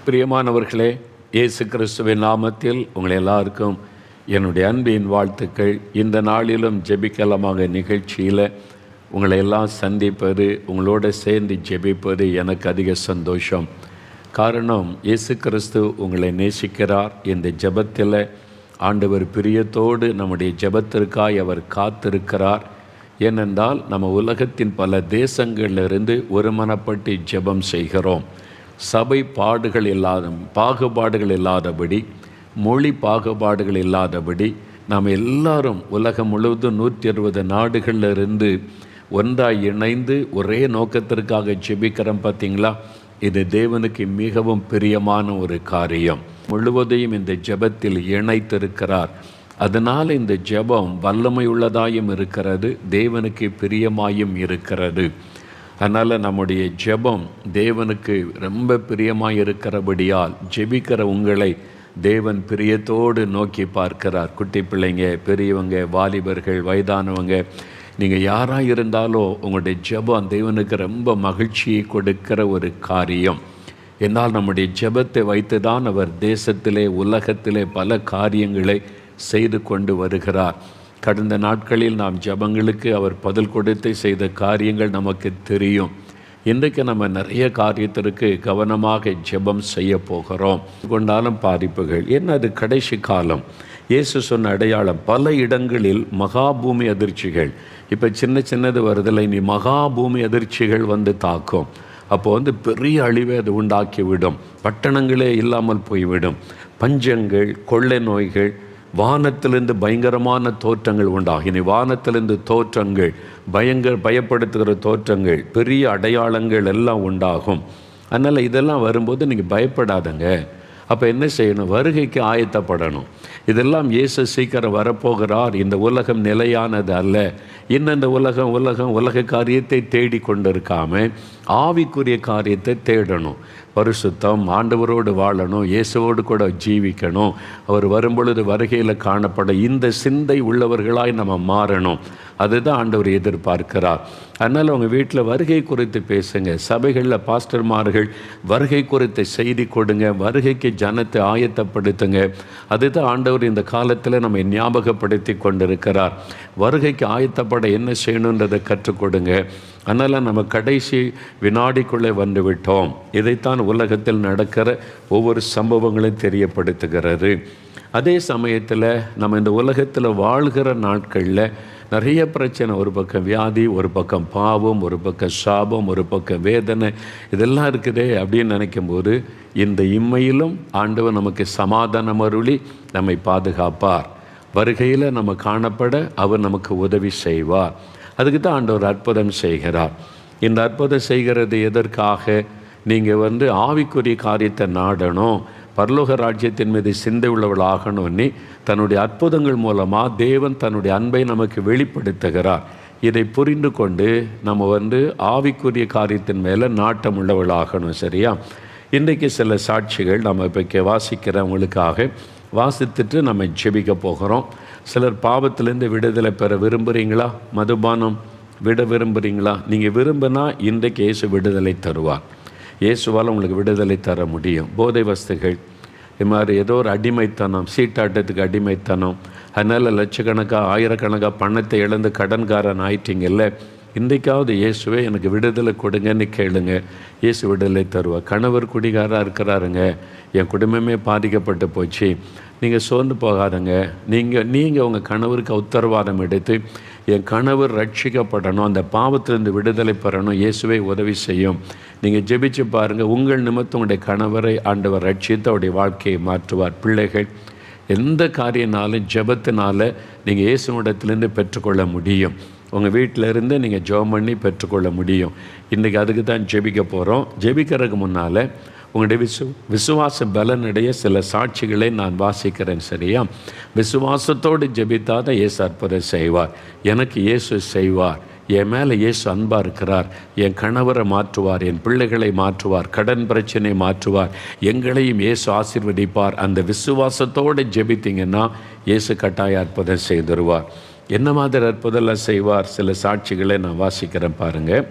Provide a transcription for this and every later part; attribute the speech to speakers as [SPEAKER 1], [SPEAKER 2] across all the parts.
[SPEAKER 1] பிரியமானவர்களே, இயேசு கிறிஸ்துவின் நாமத்தில் உங்களை எல்லாருக்கும் என்னுடைய அன்பின் வாழ்த்துக்கள். இந்த நாளிலும் ஜெபிக்கலமாக நிகழ்ச்சியில் உங்களை எல்லாம் சந்திப்பது, உங்களோட சேர்ந்து ஜெபிப்பது எனக்கு அதிக சந்தோஷம். காரணம், இயேசு கிறிஸ்து உங்களை நேசிக்கிறார். இந்த ஜெபத்தில் ஆண்டவர் பிரியத்தோடு நம்முடைய ஜெபத்திற்காய் அவர் காத்திருக்கிறார். ஏனென்றால் நம்ம உலகத்தின் பல தேசங்களிலிருந்து ஒருமனப்பட்டு ஜெபம் செய்கிறோம். சபை பாகுபாடுகள் இல்லாதபடி, மொழி பாகுபாடுகள் இல்லாதபடி நாம் எல்லாரும் உலகம் முழுவதும் 120 நாடுகளிலிருந்து ஒன்றாய் இணைந்து ஒரே நோக்கத்திற்காக ஜெபிக்கிறோம். பார்த்தீங்களா? இது தேவனுக்கு மிகவும் பிரியமான ஒரு காரியம். முழுவதையும் இந்த ஜெபத்தில் இணைத்திருக்கிறார். அதனால் இந்த ஜெபம் வல்லமை உள்ளதாயும் இருக்கிறது, தேவனுக்கு பிரியமாயும் இருக்கிறது. அதனால் நம்முடைய ஜெபம் தேவனுக்கு ரொம்ப பிரியமாக இருக்கிறபடியால் ஜெபிக்கிற உங்களை தேவன் பிரியத்தோடு நோக்கி பார்க்கிறார். குட்டி பிள்ளைங்க, பெரியவங்க, வாலிபர்கள், வயதானவங்க, நீங்கள் யாராக இருந்தாலும் உங்களுடைய ஜெபம் தேவனுக்கு ரொம்ப மகிழ்ச்சியை கொடுக்கிற ஒரு காரியம். என்னால் நம்முடைய ஜெபத்தை வைத்து தான் அவர் தேசத்திலே உலகத்திலே பல காரியங்களை செய்து கொண்டு வருகிறார். கடந்த நாட்களில் நாம் ஜெபங்களுக்கு அவர் பதில் கொடுத்து செய்த காரியங்கள் நமக்கு தெரியும். இன்றைக்கு நம்ம நிறைய காரியத்திற்கு கவனமாக ஜெபம் செய்ய போகிறோம். கொண்டாலும் பாதிப்புகள் என்ன, அது கடைசி காலம். இயேசு சொன்ன அடையாளம் பல இடங்களில் மகாபூமி அதிர்ச்சிகள். இப்போ சின்னது வருதில்லை, நீ மகாபூமி அதிர்ச்சிகள் வந்து தாக்கும். அப்போது பெரிய அழிவை அது உண்டாக்கிவிடும். பட்டணங்களே இல்லாமல் போய்விடும். பஞ்சங்கள், கொள்ளை நோய்கள், வானத்திலிருந்து பயங்கரமான தோற்றங்கள் உண்டாகும். இனி வானத்திலிருந்து தோற்றங்கள், பயப்படுத்துகிற தோற்றங்கள், பெரிய அடையாளங்கள் எல்லாம் உண்டாகும். அதனால் இதெல்லாம் வரும்போது நீங்கள் பயப்படாதங்க. அப்போ என்ன செய்யணும்? வருகைக்கு ஆயத்தப்படணும். இதெல்லாம் இயேசு சீக்கிரம் வரப்போகிறார். இந்த உலகம் நிலையானது அல்ல. இன்னும் இந்த உலக காரியத்தை தேடி கொண்டிருக்காம ஆவிக்குரிய காரியத்தை தேடணும். பரிசுத்தம், ஆண்டவரோடு வாழணும், இயேசுவோடு கூட ஜீவிக்கணும். அவர் வரும்பொழுது வருகையில் காணப்பட இந்த சிந்தை உள்ளவர்களாய் நம்ம மாறணும். அதுதான் ஆண்டவர் எதிர்பார்க்கிறார். அதனால் உங்கள் வீட்டில் வருகை குறித்து பேசுங்க. சபைகளில் பாஸ்டர்மார்கள் வருகை குறித்து செய்தி கொடுங்க. வருகைக்கு ஜனத்தை ஆயத்தப்படுத்துங்க. அதுதான் ஆண்டவர் இந்த காலத்தில் நம்ம ஞாபகப்படுத்தி கொண்டிருக்கிறார். வருகைக்கு ஆயத்தப்பட என்ன செய்யணுன்றதை கற்றுக் கொடுங்க. அதனால் நம்ம கடைசி வினாடிக்குள்ளே வந்து விட்டோம். இதைத்தான் உலகத்தில் நடக்கிற ஒவ்வொரு சம்பவங்களும் தெரியப்படுத்துகிறது. அதே சமயத்தில் நம்ம இந்த உலகத்தில் வாழ்கிற நாட்களில் நிறைய பிரச்சனை. ஒரு பக்கம் வியாதி, ஒரு பக்கம் பாவம், ஒரு பக்கம் சாபம், ஒரு பக்கம் வேதனை, இதெல்லாம் இருக்குதே அப்படின்னு நினைக்கும்போது இந்த இம்மையிலும் ஆண்டவர் நமக்கு சமாதானம் அருளி நம்மை பாதுகாப்பார். வருகையில் நம்ம காணப்பட அவர் நமக்கு உதவி செய்வார். அதுக்கு தான் ஆண்டவர் அற்புதம் செய்கிறார். இந்த அற்புதம் செய்கிறது எதற்காக? நீங்கள் ஆவிக்குரிய காரியத்தை நாடணும், பரலோக ராஜ்யத்தின் மீது சிந்தை உள்ளவள் ஆகணும்னு தன்னுடைய அற்புதங்கள் மூலமாக தேவன் தன்னுடைய அன்பை நமக்கு வெளிப்படுத்துகிறார். இதை புரிந்து கொண்டு நம்ம ஆவிக்குரிய காரியத்தின் மேலே நாட்டம் உள்ளவள் ஆகணும். சரியா? இன்றைக்கு சில சாட்சிகள் நம்ம இப்போ வாசிக்கிறவங்களுக்காக வாசித்துட்டு நம்ம ஜெபிக்க போகிறோம். சிலர் பாவத்திலேருந்து விடுதலை பெற விரும்புகிறீங்களா? மதுபானம் விட விரும்புகிறீங்களா? நீங்கள் விரும்பினா இன்றைக்கு இயேசு விடுதலை தருவார். இயேசுவால் உங்களுக்கு விடுதலை தர முடியும். போதை வஸ்துகள், இது மாதிரி ஏதோ ஒரு அடிமைத்தனம், சீட்டாட்டத்துக்கு அடிமைத்தனம், அதனால் லட்சக்கணக்காக ஆயிரக்கணக்காக பணத்தை இழந்து கடன்காரன் ஆயிட்டீங்கல்ல, இன்றைக்காவது இயேசுவே எனக்கு விடுதலை கொடுங்கன்னு கேளுங்க. இயேசு விடுதலை தருவார். கணவர் குடிகாராக இருக்கிறாருங்க, என் குடும்பமே பாதிக்கப்பட்டு போச்சு, நீங்கள் சோர்ந்து போகாதங்க. நீங்கள் உங்கள் கணவருக்கு உத்தரவாதம் எடுத்து என் கணவர் ரட்சிக்கப்படணும், அந்த பாவத்திலிருந்து விடுதலை பெறணும், இயேசுவே உதவி செய்யும். நீங்கள் ஜெபிச்சு பாருங்கள். உங்கள் நிமித்தம் உங்களுடைய கணவரை ஆண்டவர் ரட்சித்து அவருடைய வாழ்க்கையை மாற்றுவார். பிள்ளைகள், எந்த காரியனாலும் ஜெபத்தினால நீங்கள் இயேசுவிடத்திலேருந்து பெற்றுக்கொள்ள முடியும். உங்கள் வீட்டில் இருந்து நீங்கள் ஜெபம் பண்ணி பெற்றுக்கொள்ள முடியும். இன்றைக்கி அதுக்கு தான் ஜெபிக்க போகிறோம். ஜெபிக்கிறதுக்கு முன்னால் உங்களுடைய விசுவாச பலனுடைய சில சாட்சிகளை நான் வாசிக்கிறேன். சரியா? விசுவாசத்தோடு ஜெபித்தாதான் இயேசு அற்புதம் செய்வார். எனக்கு இயேசு செய்வார், என் மேலே இயேசு அன்பாக இருக்கிறார், என் கணவரை மாற்றுவார், என் பிள்ளைகளை மாற்றுவார், கடன் பிரச்சனை மாற்றுவார், எங்களையும் இயேசு ஆசீர்வதிப்பார். அந்த விசுவாசத்தோடு ஜெபித்தீங்கன்னா இயேசு கட்டாய அற்புதம் செய்திருவார். என்ன மாதிரி அற்புதம்லாம் செய்வார்? சில சாட்சிகளை நான் வாசிக்கிறேன் பாருங்கள்.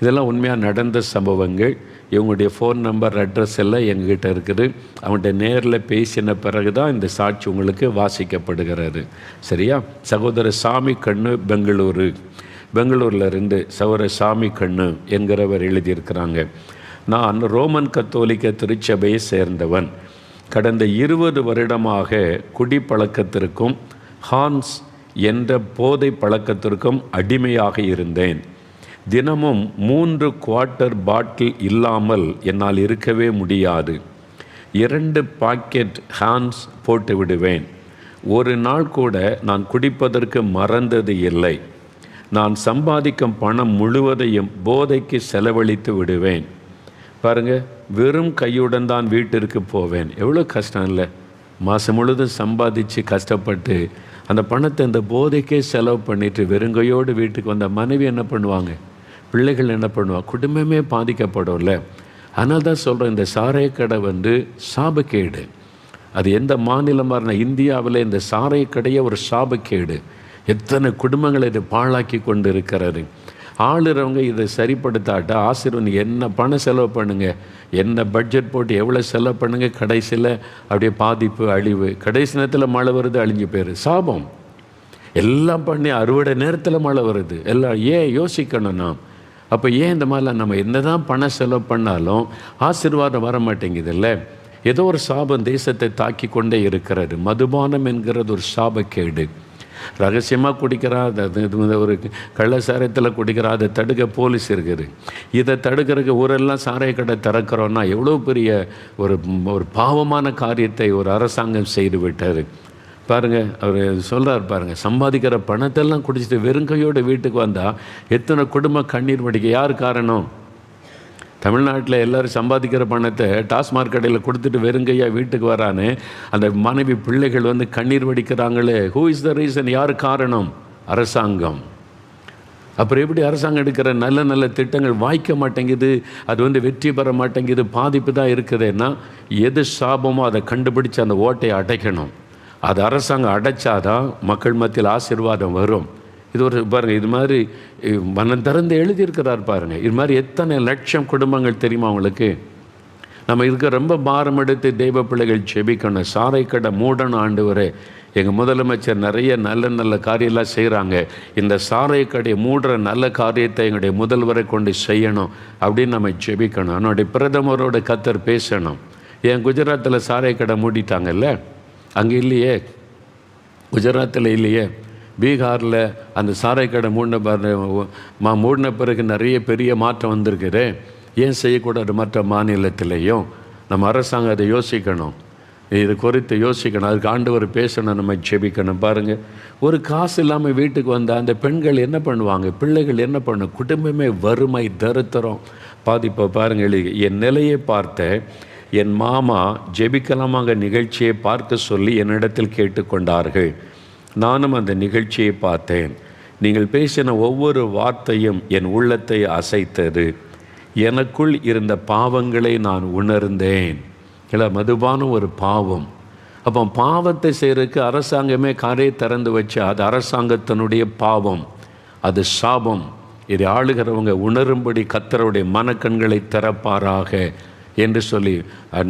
[SPEAKER 1] இதெல்லாம் உண்மையாக நடந்த சம்பவங்கள். இவங்களுடைய ஃபோன் நம்பர், அட்ரஸ் எல்லாம் எங்ககிட்ட இருக்குது. அவங்கள்ட்ட நேரில் பேசின பிறகு தான் இந்த சாட்சி உங்களுக்கு வாசிக்கப்படுகிறது. சரியா? சகோதரர் சாமி கண்ணு பெங்களூரில் இருந்து சகோதரர் சாமி கண்ணு என்கிறவர் எழுதியிருக்கிறாங்க. நான் ரோமன் கத்தோலிக்க திருச்சபையை சேர்ந்தவன். கடந்த 20 வருடமாக குடிப்பழக்கத்திற்கும் ஹான்ஸ் என்ற போதை பழக்கத்திற்கும் அடிமையாக இருந்தேன். தினமும் 3 குவார்ட்டர் பாட்டில் இல்லாமல் என்னால் இருக்கவே முடியாது. 2 பாக்கெட் ஹான்ஸ் போட்டு விடுவேன். ஒரு நாள் கூட நான் குடிப்பதற்கு மறந்தது இல்லை. நான் சம்பாதிக்கும் பணம் முழுவதையும் போதைக்கு செலவழித்து விடுவேன். பாருங்கள், வெறும் கையுடன் தான் வீட்டிற்கு போவேன். எவ்வளோ கஷ்டம் இல்லை? மாதம் முழுதும் சம்பாதிச்சு கஷ்டப்பட்டு அந்த பணத்தை அந்த போதைக்கே செலவு பண்ணிவிட்டு வெறுங்கையோடு வீட்டுக்கு வந்த மனைவி என்ன பண்ணுவாங்க? பிள்ளைகள் என்ன பண்ணுவாங்க? குடும்பமே பாதிக்கப்படும்ல. அதனால தான் சொல்கிறேன், இந்த சாராய கடை சாபக்கேடு. அது எந்த மாநிலமாக இருந்தால் இந்தியாவில் இந்த சாராய கடையே ஒரு சாபக்கேடு. எத்தனை குடும்பங்களை இது பாழாக்கி கொண்டு இருக்கிறது. ஆளுறவங்க இதை சரிப்படுத்தாட்டா ஆசிரியர் என்ன பணம் செலவு பண்ணுங்கள், என்ன பட்ஜெட் போட்டு எவ்வளோ செலவு பண்ணுங்கள், கடைசியில் அப்படியே பாதிப்பு, அழிவு. கடைசி நேரத்தில் மழை வருது, அழிஞ்சு போயிரு. சாபம். எல்லாம் பண்ணி அறுவடை நேரத்தில் மழை வருது. எல்லாம் ஏன் யோசிக்கணும் நாம்? அப்போ ஏன் இந்த மாதிரிலாம் நம்ம என்ன தான் பணம் செலவு பண்ணாலும் ஆசீர்வாதம் வர மாட்டேங்குது இல்லை? ஏதோ ஒரு சாபம் தேசத்தை தாக்கி கொண்டே இருக்கிறது. மதுபானம் என்கிறது ஒரு சாபக்கேடு. ரகசியமாக குடிக்கிறா, ஒரு கள்ளசாரத்தில் குடிக்கிறா, அதை தடுக்க போலீஸ் இருக்குது. இதை தடுக்கிறதுக்கு ஊரெல்லாம் சாராய கடை திறக்கிறோன்னா எவ்வளோ பெரிய ஒரு பாவமான காரியத்தை ஒரு அரசாங்கம் செய்து விட்டார். பாருங்கள், அவர் சொல்கிறார் பாருங்கள், சம்பாதிக்கிற பணத்தெல்லாம் குடிச்சிட்டு வெறுங்கையோடு வீட்டுக்கு வந்தால் எத்தனை குடும்ப கண்ணீர் வடிக்க. யார் காரணம்? தமிழ்நாட்டில் எல்லோரும் சம்பாதிக்கிற பணத்தை டாஸ்மாக் கடையில் கொடுத்துட்டு வெறுங்கையாக வீட்டுக்கு வரானே அந்த மனைவி பிள்ளைகள் கண்ணீர் வடிக்கிறாங்களே. Who is the reason? யார் காரணம்? அரசாங்கம். அப்புறம் எப்படி அரசாங்கம் எடுக்கிற நல்ல நல்ல திட்டங்கள் வாய்க்க மாட்டேங்குது, அது வெற்றி பெற மாட்டேங்குது, பாதிப்பு தான் இருக்குதுன்னா எது சாபமோ அதை கண்டுபிடிச்சு அந்த ஓட்டையை அடைக்கணும். அது அரசாங்கம் அடைச்சாதான் மக்கள் மத்தியில் ஆசீர்வாதம் வரும். இது ஒரு பாருங்கள், இது மாதிரி மனம் திறந்து எழுதியிருக்கிறார் பாருங்கள். இது மாதிரி எத்தனை லட்சம் குடும்பங்கள் தெரியுமா அவங்களுக்கு? நம்ம இதுக்கு ரொம்ப பாரம் எடுத்து தெய்வ பிள்ளைகள் செபிக்கணும். சாரை கடை மூடணும் ஆண்டவரே. எங்கள் முதலமைச்சர் நிறைய நல்ல நல்ல காரியெல்லாம் செய்கிறாங்க. இந்த சாரை கடையை மூடுற நல்ல காரியத்தை எங்களுடைய முதல்வரை கொண்டு செய்யணும் அப்படின்னு நம்ம செபிக்கணும். என்னுடைய பிரதமரோட கத்தர் பேசணும். ஏன் குஜராத்தில் சாரை கடை மூடிட்டாங்கல்ல? அங்கே இல்லையே, குஜராத்தில் இல்லையே, பீகாரில் அந்த சாராய கடை மூடின பிறகு நிறைய பெரிய மாற்றம் வந்திருக்குது. ஏன் செய்யக்கூடாது மற்ற மாநிலத்திலையும்? நம்ம அரசாங்கம் அதை யோசிக்கணும், இது குறித்து யோசிக்கணும். அதுக்கு ஆண்டவர் பேசணும், நம்ம ஜெபிக்கணும். பாருங்கள், ஒரு காசு இல்லாமல் வீட்டுக்கு வந்தால் அந்த பெண்கள் என்ன பண்ணுவாங்க, பிள்ளைகள் என்ன பண்ணும்? குடும்பமே வறுமை, தரித்திரம், பாதிப்பை பாருங்கள். என் நிலையை பார்த்த என் மாமா ஜெபிக்கலாமாங்க நிகழ்ச்சியை பார்க்க சொல்லி என்னிடத்தில் கேட்டுக்கொண்டார்கள். நானும் அந்த நிகழ்ச்சியை பார்த்தேன். நீங்கள் பேசின ஒவ்வொரு வார்த்தையும் என் உள்ளத்தை அசைத்தது. எனக்குள் இருந்த பாவங்களை நான் உணர்ந்தேன். இல்லை, மதுபானம் ஒரு பாவம். அப்போ பாவத்தை செய்கிறதுக்கு அரசாங்கமே காரை திறந்து வச்சு அது அரசாங்கத்தினுடைய பாவம், அது சாபம். இதை ஆளுகிறவங்க உணரும்படி கர்த்தருடைய மனக்கண்களை திறப்பாராக என்று சொல்லி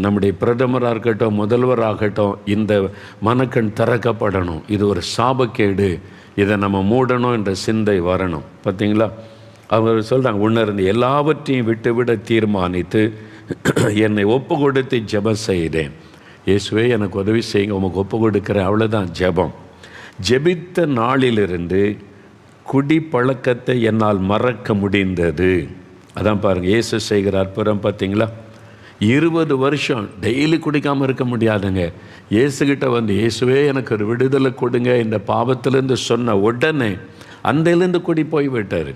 [SPEAKER 1] நம்முடைய பிரதமராக இருக்கட்டும், முதல்வராகட்டும், இந்த மனக்கண் திறக்கப்படணும். இது ஒரு சாபக்கேடு, இதை நம்ம மூடணும் என்ற சிந்தை வரணும். பார்த்தீங்களா? அவர் சொல்கிறாங்க, உணர்ந்து எல்லாவற்றையும் விட்டுவிட தீர்மானித்து என்னை ஒப்பு கொடுத்து ஜெபம் செய்தேன். இயேசுவே எனக்கு உதவி செய்யுங்க, உமக்கு ஒப்பு கொடுக்குறேன். அவ்வளோதான் ஜெபம். ஜெபித்த நாளிலிருந்து குடி பழக்கத்தை என்னால் மறக்க முடிந்தது. அதான் பாருங்கள், இயேசு செய்கிற அற்புதம். பார்த்தீங்களா? 20 வருஷம் டெய்லி குடிக்காமல் இருக்க முடியாதுங்க. இயேசுகிட்ட இயேசுவே எனக்கு ஒரு விடுதலை கொடுங்க இந்த பாவத்திலேருந்து சொன்ன உடனே அந்தையிலேருந்து குடி போய் விட்டார்.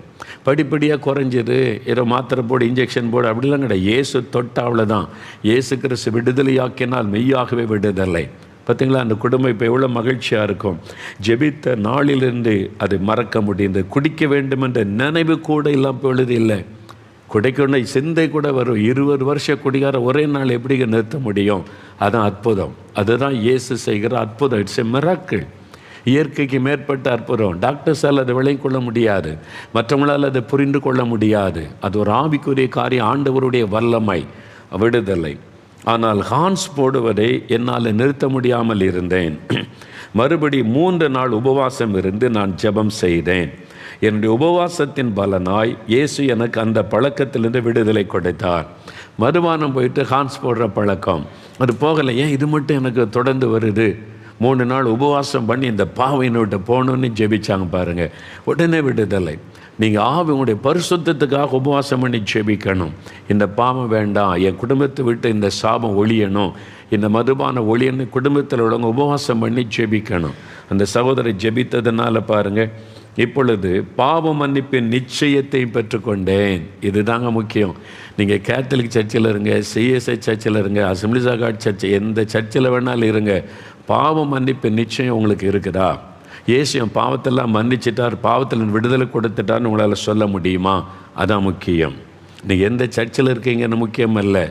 [SPEAKER 1] படிப்படியாக குறைஞ்சிது. ஏதோ மாத்திரை போடு, இன்ஜெக்ஷன் போடு, அப்படிலாம் கிடையாது. இயேசு தொட்ட அவ்வளோதான். இயேசு கிறிஸ்து விடுதலையாக்கினால் மெய்யாகவே விடுதலை. பார்த்திங்களா? அந்த குடும்பம் இப்போ எவ்வளோ மகிழ்ச்சியாக இருக்கும். ஜெபித்த நாளிலிருந்து அதை மறக்க முடிந்தது. குடிக்க வேண்டும் என்ற நினைவு கூட இல்லாமல் பொழுது இல்லை. குடிக்கணும் சிந்தை கூட வரும். 20 வருஷ குடிகார ஒரே நாள் எப்படி நிறுத்த முடியும்? அதான் அற்புதம். அதுதான் இயேசு செய்கிற அற்புதம். It's a miracle. இயற்கைக்கு மேற்பட்ட அற்புதம். டாக்டர்ஸால் அதை விளங்கிக் கொள்ள முடியாது, மற்றவங்களால் அதை புரிந்து கொள்ள முடியாது. அது ஒரு ஆவிக்குரிய காரியம், ஆண்டவருடைய வல்லமை, விடுதலை. ஆனால் ஹான்ஸ் போடுவதை என்னால் நிறுத்த முடியாமல் இருந்தேன். மறுபடி 3 நாள் உபவாசம் இருந்து நான் ஜெபம் செய்தேன். என்னுடைய உபவாசத்தின் பலனாய் இயேசு எனக்கு அந்த பழக்கத்திலிருந்து விடுதலை கொடுத்தார். மறுவானம் போயிட்டு ஹான்ஸ் போடுற பழக்கம் அது போகலை. ஏன் இது மட்டும் எனக்கு தொடர்ந்து வருது? 3 நாள் உபவாசம் பண்ணி இந்த பாவையினோட்ட போகணுன்னு ஜெபிச்சாங்க பாருங்கள், உடனே விடுதலை. நீங்கள் உங்களுடைய பரிசுத்தத்துக்காக உபவாசம் பண்ணி ஜெபிக்கணும். இந்த பாவம் வேண்டாம், என் குடும்பத்தை விட்டு இந்த சாபம் ஒழியணும், இந்த மதுபான ஒழியன்னு குடும்பத்தில் உள்ளவங்க உபவாசம் பண்ணி ஜெபிக்கணும். அந்த சகோதரி ஜெபித்ததுனால பாருங்கள், இப்பொழுது பாவ மன்னிப்பின் நிச்சயத்தை பெற்றுக்கொண்டேன். இது தாங்க முக்கியம். நீங்கள் கேத்தலிக் சர்ச்சில் இருங்க, சிஎஸ்ஐ சர்ச்சில் இருங்க, அசம்பிளிஸ் ஆஃப் காட் சர்ச், எந்த சர்ச்சில் வேணாலும் இருங்க, பாவ மன்னிப்பின் நிச்சயம் உங்களுக்கு இருக்குதா? இயேசு என் பாவத்தெல்லாம் மன்னிச்சிட்டார், பாவத்தில் விடுதலை கொடுத்துட்டார்னு உங்களால் சொல்ல முடியுமா? அதான் முக்கியம். நீங்கள் எந்த சர்ச்சில் இருக்கீங்கன்னு முக்கியம் இல்லை.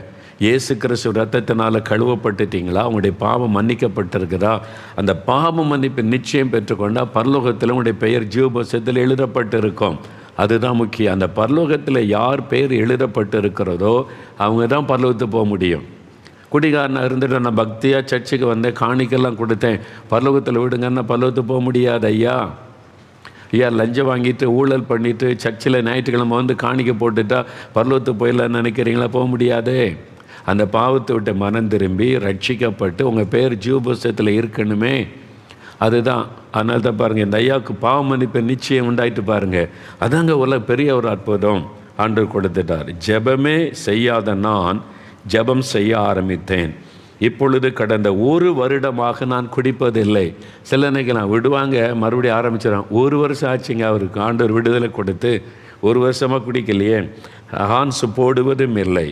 [SPEAKER 1] இயேசு கிறிஸ்து ரத்தத்தினால் கழுவப்பட்டுட்டீங்களா? உங்களுடைய பாவம் மன்னிக்கப்பட்டிருக்குதா? அந்த பாவம் மன்னிப்பு நிச்சயம் பெற்றுக்கொண்டால் பரலோகத்தில் உங்களுடைய பெயர் ஜீவபுஸ்தகத்தில் எழுதப்பட்டு இருக்கும். அதுதான் முக்கியம். அந்த பரலோகத்தில் யார் பெயர் எழுதப்பட்டு இருக்கிறதோ அவங்க தான் பரலோகத்துக்கு போக முடியும். குடிகாரனாக இருந்துட்டு நான் பக்தியாக சர்ச்சுக்கு வந்தேன், காணிக்கெல்லாம் கொடுத்தேன், பரலோகத்தில் விடுங்கன்னா பரலோகத்துக்கு போக முடியாது ஐயா. லஞ்சம் வாங்கிட்டு ஊழல் பண்ணிவிட்டு சர்ச்சில் ஞாயிற்றுக்கிழமை வந்து காணிக்க போட்டுட்டா பரலோகத்துக்கு போயிடலான்னு நினைக்கிறீங்களா? போக முடியாதே. அந்த பாவத்தை விட்டு மனம் திரும்பி ரட்சிக்கப்பட்டு உங்கள் பேர் ஜீவபுஸ்தகத்தில் இருக்கணுமே. அதுதான். அதனால தான் பாருங்கள், இந்த ஐயாவுக்கு பாவ மன்னிப்பு நிச்சயம் உண்டாயிட்டு பாருங்கள். அதாங்க பெரிய ஒரு அற்புதம் ஆண்டவர் கொடுத்துட்டார். ஜெபமே செய்யாத நான் ஜெபம் செய்ய ஆரம்பித்தேன். இப்பொழுது கடந்த 1 வருடமாக நான் குடிப்பதில்லை. சில நினைக்கலாம் விடுவாங்க, மறுபடியும் ஆரம்பிச்சிடறான். 1 வருஷம் ஆச்சுங்க அவருக்கு ஆண்டவர் விடுதலை கொடுத்து. 1 வருஷமாக குடிக்கலையே. ஹான்ஸ் போடுவதும் இல்லை.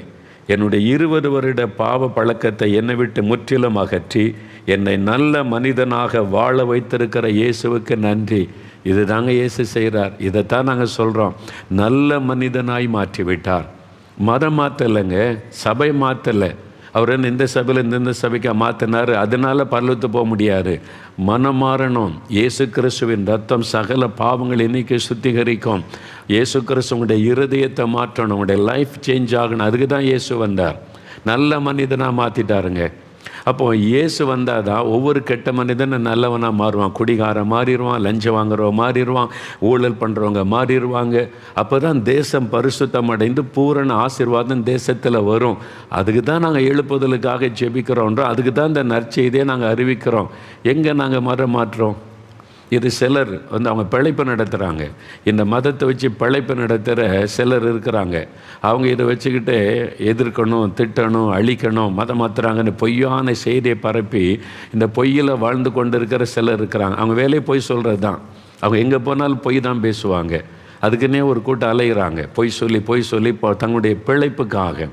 [SPEAKER 1] என்னுடைய 20 வருட பாவ பழக்கத்தை என்னை விட்டு முற்றிலும் அகற்றி என்னை நல்ல மனிதனாக வாழ வைத்திருக்கிற இயேசுவுக்கு நன்றி. இது தாங்க இயேசு செய்கிறார். இதைத்தான் நாங்கள் சொல்கிறோம். நல்ல மனிதனாய் மாற்றி விட்டார். மதம் மாற்றலைங்க, சபை மாற்றலை. அவர் இந்த சபையில் இந்த சபைக்கு மாற்றினார், அதனால் பரலோகத்துக்கு போக முடியாது. மனம் மாறணும். இயேசு கிறிஸ்துவின் ரத்தம் சகல பாவங்கள் இன்னைக்கு சுத்திகரிக்கும். இயேசு கிறிஸ்துவனுடைய இருதயத்தை மாற்றணும், உங்களுடைய லைஃப் சேஞ்ச் ஆகணும். அதுக்கு தான் இயேசு வந்தார். நல்ல மனிதனாக மாற்றிட்டாருங்க. அப்போது இயேசு வந்தால் தான் ஒவ்வொரு கெட்ட மனிதனும் நல்லவனாக மாறுவான். குடிகாரம் மாறிடுவான், லஞ்சம் வாங்குறவங்க மாறிடுவான், ஊழல் பண்ணுறவங்க மாறிடுவாங்க. அப்போ தான் தேசம் பரிசுத்தம் அடைந்து பூரண ஆசீர்வாதம் தேசத்தில் வரும். அதுக்கு தான் நாங்கள் எழுப்புதலுக்காக ஜெபிக்கிறோன்றோம். அதுக்கு தான் இந்த நற்செய்தியை நாங்கள் அறிவிக்கிறோம். எங்கே நாங்கள் மரம் மாற்றோம்? இது சிலர் அவங்க பிழைப்பு நடத்துகிறாங்க. இந்த மதத்தை வச்சு பிழைப்பு நடத்துகிற சிலர் இருக்கிறாங்க. அவங்க இதை வச்சுக்கிட்டு எதிர்க்கணும், திட்டணும், அழிக்கணும், மதம் மாற்றுறாங்கன்னு பொய்யான செய்தியை பரப்பி இந்த பொய்யில் வாழ்ந்து கொண்டு இருக்கிற சிலர் இருக்கிறாங்க. அவங்க வேலையை பொய் சொல்கிறது தான். அவங்க எங்கே போனாலும் பொய் தான் பேசுவாங்க. அதுக்குன்னே ஒரு கூட்டம் அலைகிறாங்க. பொய் சொல்லி இப்போ தங்களுடைய பிழைப்புக்காக.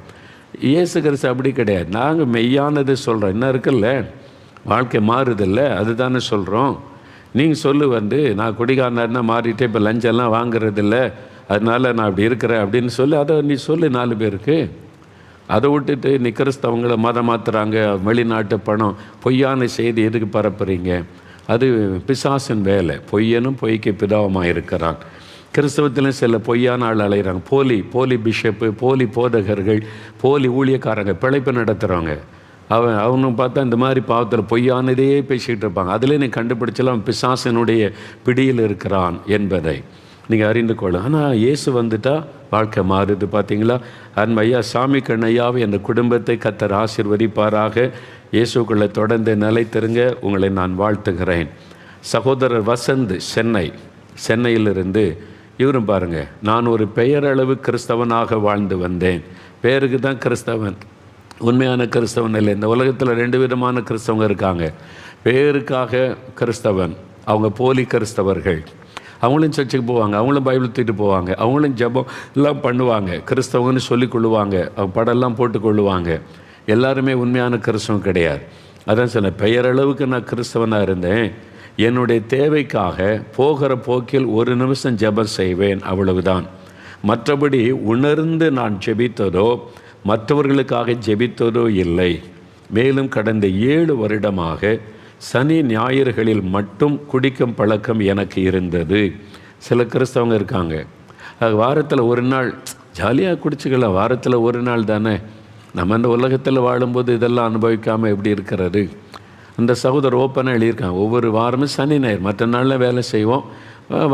[SPEAKER 1] இயேசு கிறிஸ்து அப்படி கிடையாது. நாங்கள் மெய்யானது சொல்கிறோம். என்ன இருக்குல்ல, வாழ்க்கை மாறுதில்ல, அதுதானே சொல்கிறோம். நீங்கள் நான் குடிகாரனா மாறிட்டே இப்போ லஞ்செல்லாம் வாங்குறதில்ல, அதனால் நான் அப்படி இருக்கிறேன் அப்படின்னு அதை நீ சொல்லு 4 பேருக்கு. அதை விட்டுட்டு நீ கிறிஸ்தவங்களை மதம் மாற்றுறாங்க, வெளிநாட்டு பணம், பொய்யான செய்தி எதுக்கு பரப்புறீங்க? அது பிசாசின் வேலை. பொய்யனும் பொய்க்கு பிதாவமாக இருக்கிறான். கிறிஸ்தவத்திலும் சில பொய்யான ஆள் அலைகிறாங்க. போலி பிஷப்பு, போலி போதகர்கள், போலி ஊழியக்காரங்க, பிழைப்பு நடத்துகிறவங்க. அவனும் பார்த்தா இந்த மாதிரி பாவத்தில் பொய்யானதையே பேசிக்கிட்டு இருப்பாங்க. அதில் நீ கண்டுபிடிச்சலாம் பிசாசனுடைய பிடியில் இருக்கிறான் என்பதை நீங்கள் அறிந்து கொள்ள. ஆனால் இயேசு வந்துட்டால் வாழ்க்கை மாறுது. பார்த்தீங்களா? ஐயா சாமி கண்ணையாவை அந்த குடும்பத்தை கர்த்தர் ஆசீர்வதிப்பாராக. இயேசுக்குள்ளே தொடர்ந்து நிலைத்திருங்க. உங்களை நான் வாழ்த்துகிறேன். சகோதரர் வசந்த் சென்னையிலிருந்து இவரும் பாருங்கள், நான் ஒரு பெயரளவு கிறிஸ்தவனாக வாழ்ந்து வந்தேன். பேருக்கு தான் கிறிஸ்தவன், உண்மையான கிறிஸ்தவன் இல்லை. இந்த உலகத்தில் 2 விதமான கிறிஸ்தவங்க இருக்காங்க. பேருக்காக கிறிஸ்தவன், அவங்க போலி கிறிஸ்தவர்கள். அவங்களும் சர்ச்சுக்கு போவாங்க, அவங்களும் பைபிள் தூக்கிட்டு போவாங்க, அவங்களும் ஜெபம் எல்லாம் பண்ணுவாங்க, கிறிஸ்தவங்கன்னு சொல்லிக்கொள்ளுவாங்க, அவங்க படம்லாம் போட்டுக்கொள்ளுவாங்க. எல்லாருமே உண்மையான கிறிஸ்தவம் கிடையாது. அதான் சொன்ன, பெயரளவுக்கு நான் கிறிஸ்தவனாக இருந்தேன். என்னுடைய தேவைக்காக போகிற போக்கில் 1 நிமிஷம் ஜெபம் செய்வேன், அவ்வளவுதான். மற்றபடி உணர்ந்து நான் ஜெபித்ததோ மற்றவர்களுக்காக ஜெபித்ததோ இல்லை. மேலும் கடந்த 7 வருடமாக சனி ஞாயிறுகளில் மட்டும் குடிக்கும் பழக்கம் எனக்கு இருந்தது. சில கிறிஸ்தவங்க இருக்காங்க, வாரத்தில் ஒரு நாள் ஜாலியாக குடிச்சுக்கலாம், வாரத்தில் ஒரு நாள் தானே, நம்ம இந்த உலகத்தில் வாழும்போது இதெல்லாம் அனுபவிக்காமல் எப்படி இருக்கிறது. அந்த சகோதரர் ஓப்பனாக எழுதியிருக்காங்க, ஒவ்வொரு வாரமும் சனி ஞாயிறு, மற்ற நாளில் வேலை செய்வோம்,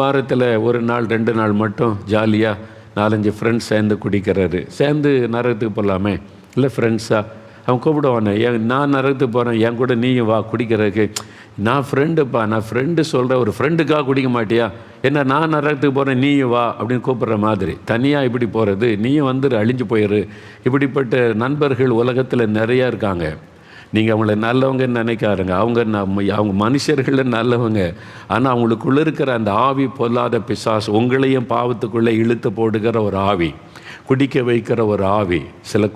[SPEAKER 1] வாரத்தில் ஒரு நாள் 2 நாள் மட்டும் ஜாலியாக 4-5 ஃப்ரெண்ட்ஸ் சேர்ந்து குடிக்கிறது. சேர்ந்து நரகத்துக்கு போகலாமே, இல்லை ஃப்ரெண்ட்ஸாக அவன் கூப்பிடுவானே, நான் நரகத்துக்கு போகிறேன், என் கூட நீயும் வா குடிக்கிறதுக்கு. நான் ஃப்ரெண்டுப்பா, நான் ஃப்ரெண்டு சொல்கிறேன், ஒரு ஃப்ரெண்டுக்காக குடிக்க மாட்டியா, என்ன நான் நரகத்துக்கு போகிறேன் நீயும் வா அப்படின்னு கூப்பிட்ற மாதிரி தனியாக இப்படி போகிறது, நீயும் வந்துரு அழிஞ்சு போயிரு. இப்படிப்பட்ட நண்பர்கள் உலகத்தில் நிறையா இருக்காங்க. நீங்கள் அவங்கள நல்லவங்கன்னு நினைக்காருங்க, அவங்க மனுஷர்கள் நல்லவங்க, ஆனால் அவங்களுக்குள்ளே இருக்கிற அந்த ஆவி பொல்லாத பிசாசு, உங்களையும் பாவத்துக்குள்ளே இழுத்து போடுகிற ஒரு ஆவி, குடிக்க வைக்கிற ஒரு ஆவி. சில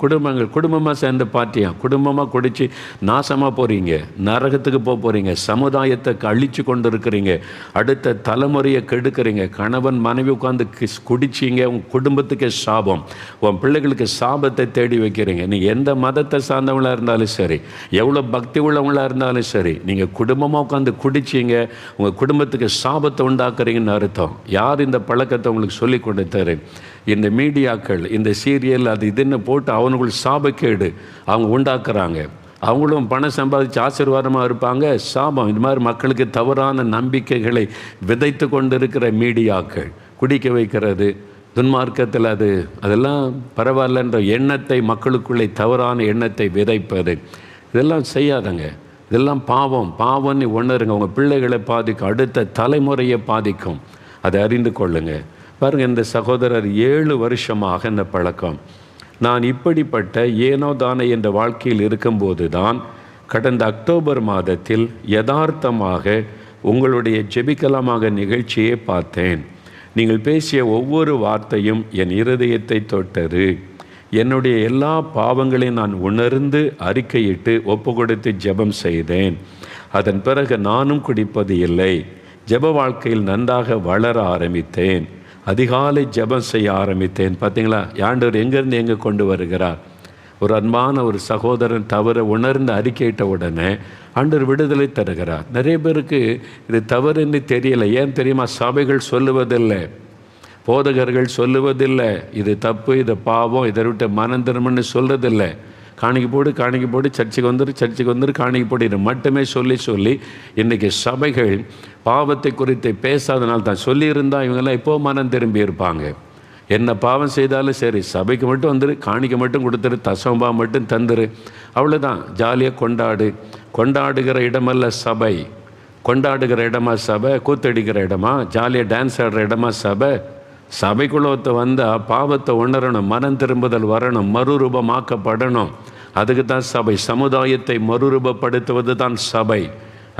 [SPEAKER 1] குடும்பமாக சேர்ந்து பார்ட்டியான், குடும்பமாக குடித்து நாசமாக போகிறீங்க, நரகத்துக்கு போகிறீங்க, சமுதாயத்தை அழித்து கொண்டு இருக்கிறீங்க, அடுத்த தலைமுறையை கெடுக்கிறீங்க. கணவன் மனைவி உட்காந்து குடிச்சிங்க, உங்கள் குடும்பத்துக்கே சாபம், உன் பிள்ளைகளுக்கு சாபத்தை தேடி வைக்கிறீங்க. நீங்கள் எந்த மதத்தை சார்ந்தவங்களாக இருந்தாலும் சரி, எவ்வளோ பக்தி உள்ளவங்களாக இருந்தாலும் சரி, நீங்கள் குடும்பமாக உட்காந்து குடிச்சிங்க, உங்கள் குடும்பத்துக்கு சாபத்தை உண்டாக்குறீங்கன்னு அர்த்தம். யார் இந்த பழக்கத்தை உங்களுக்கு சொல்லி கொடுத்தாரு? இந்த மீடியாக்கள், இந்த சீரியல், அது இதுன்னு போட்டு அவனுக்குள் சாபக்கேடு அவங்க உண்டாக்குறாங்க. அவங்களும் பணம் சம்பாதிச்சு ஆசீர்வாதமாக இருப்பாங்க, சாபம். இது மாதிரி மக்களுக்கு தவறான நம்பிக்கைகளை விதைத்து கொண்டு இருக்கிற மீடியாக்கள் குடிக்க வைக்கிறது, துன்மார்க்கத்தில் அதெல்லாம் பரவாயில்லன்ற எண்ணத்தை மக்களுக்குள்ளே தவறான எண்ணத்தை விதைப்பது, இதெல்லாம் செய்யாதங்க. இதெல்லாம் பாவம்னு உணருங்க. உங்கள் பிள்ளைகளை பாதிக்கும், அடுத்த தலைமுறையை பாதிக்கும். அதை அறிந்து கொள்ளுங்க. பாருங்கள், இந்த சகோதரர் 7 வருஷமாக இந்த பழக்கம். நான் இப்படிப்பட்ட ஏனோ தானே என்ற வாழ்க்கையில் இருக்கும்போது தான் கடந்த அக்டோபர் மாதத்தில் யதார்த்தமாக உங்களுடைய ஜெபிக்கலாமாக நிகழ்ச்சியை பார்த்தேன். நீங்கள் பேசிய ஒவ்வொரு வார்த்தையும் என் இருதயத்தை தொட்டது. என்னுடைய எல்லா பாவங்களையும் நான் உணர்ந்து அறிக்கையிட்டு ஒப்பு கொடுத்து ஜெபம் செய்தேன். அதன் பிறகு நானும் குடிப்பது இல்லை. ஜெப வாழ்க்கையில் நன்றாக வளர ஆரம்பித்தேன். அதிகாலை ஜெபம் செய்ய ஆரம்பித்தேன். பார்த்தீங்களா, ஆண்டவர் எங்கேருந்து எங்கே கொண்டு வருகிறார். ஒரு அன்பான ஒரு சகோதரன் தவற உணர்ந்து அறிக்கையிட்ட உடனே ஆண்டவர் விடுதலை தருகிறார். நிறைய பேருக்கு இது தவறுன்னு தெரியலை. ஏன் தெரியுமா? சபைகள் சொல்லுவதில்லை, போதகர்கள் சொல்லுவதில்லை, இது தப்பு, இது பாவம், இதை விட்டு மனம் திரும்புன்னு சொல்கிறதில்லை. காணிக்கை போடு சர்ச்சுக்கு வந்துரு காணிக்கை போடு, இது மட்டுமே சொல்லி இன்றைக்கி சபைகள் பாவத்தை குறித்து பேசாதனால தான். சொல்லியிருந்தால் இவங்கெல்லாம் இப்போது மனம் திரும்பி இருப்பாங்க. என்ன பாவம் செய்தாலும் சரி, சபைக்கு மட்டும் வந்துரு, காணிக்கை மட்டும் கொடுத்துரு, தசம்பா மட்டும் தந்துரு, அவ்வளோதான். ஜாலியாக கொண்டாடுகிற இடமல்ல சபை. கொண்டாடுகிற இடமா சபை? கூத்தடிக்கிற இடமா? ஜாலியாக டான்ஸ் ஆடுற இடமா சபை? சபைக்குள்ளத்தை வந்தால் பாவத்தை உணரணும், மனம் திரும்புதல் வரணும், மறுரூபமாக்கப்படணும். அதுக்கு தான் சபை. சமுதாயத்தை மறுரூபப்படுத்துவது தான் சபை.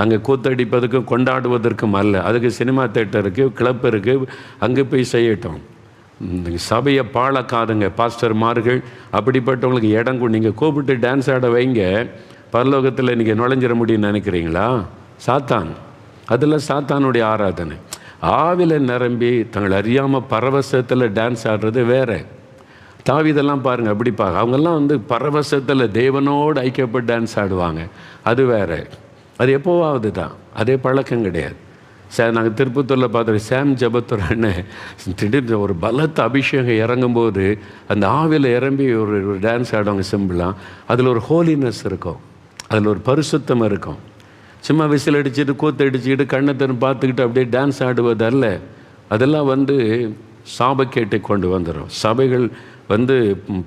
[SPEAKER 1] அங்கே கூத்தடிப்பதுக்கும் கொண்டாடுவதற்கும் அல்ல. அதுக்கு சினிமா தேட்டர் இருக்குது, கிளப் இருக்குது, அங்கே போய் செய்யட்டும். சபையை பாழக்காதுங்க பாஸ்டர்மார்கள். அப்படிப்பட்டவங்களுக்கு இடம் நீங்கள் கூப்பிட்டு டான்ஸ் ஆட வைங்க, பரலோகத்தில் நீங்கள் நுழைஞ்சிட முடியும்னு நினைக்கிறீங்களா? சாத்தான், அதில் சாத்தானுடைய ஆராதனை. ஆவில நிரம்பி தங்களை அறியாமல் பரவசத்தில் டான்ஸ் ஆடுறது வேறு. தாவீதெல்லாம் பாருங்கள், அப்படி அவங்கெல்லாம் பரவசத்தில் தேவனோடு ஐக்கியப்பட்டு டான்ஸ் ஆடுவாங்க, அது வேறு. அது எப்போவாவது தான், அதே பழக்கம் கிடையாது. நாங்கள் திருப்பத்தூரில் பார்த்துட்டு சாம் ஜபத்துரான்னு திடீர்னு ஒரு பலத்த அபிஷேகம் இறங்கும்போது அந்த ஆவியில் இறம்பி ஒரு டான்ஸ் ஆடுவாங்க சிம்பிளாக. அதில் ஒரு ஹோலினஸ் இருக்கும், அதில் ஒரு பரிசுத்தம் இருக்கும். சும்மா விசில் அடிச்சுட்டு கூத்தடிச்சுக்கிட்டு கண்ணை திறந்து பார்த்துக்கிட்டு அப்படியே டான்ஸ் ஆடுவதல்ல. அதெல்லாம் சாபக்கேட்டை கொண்டு வந்துடும். சபைகள்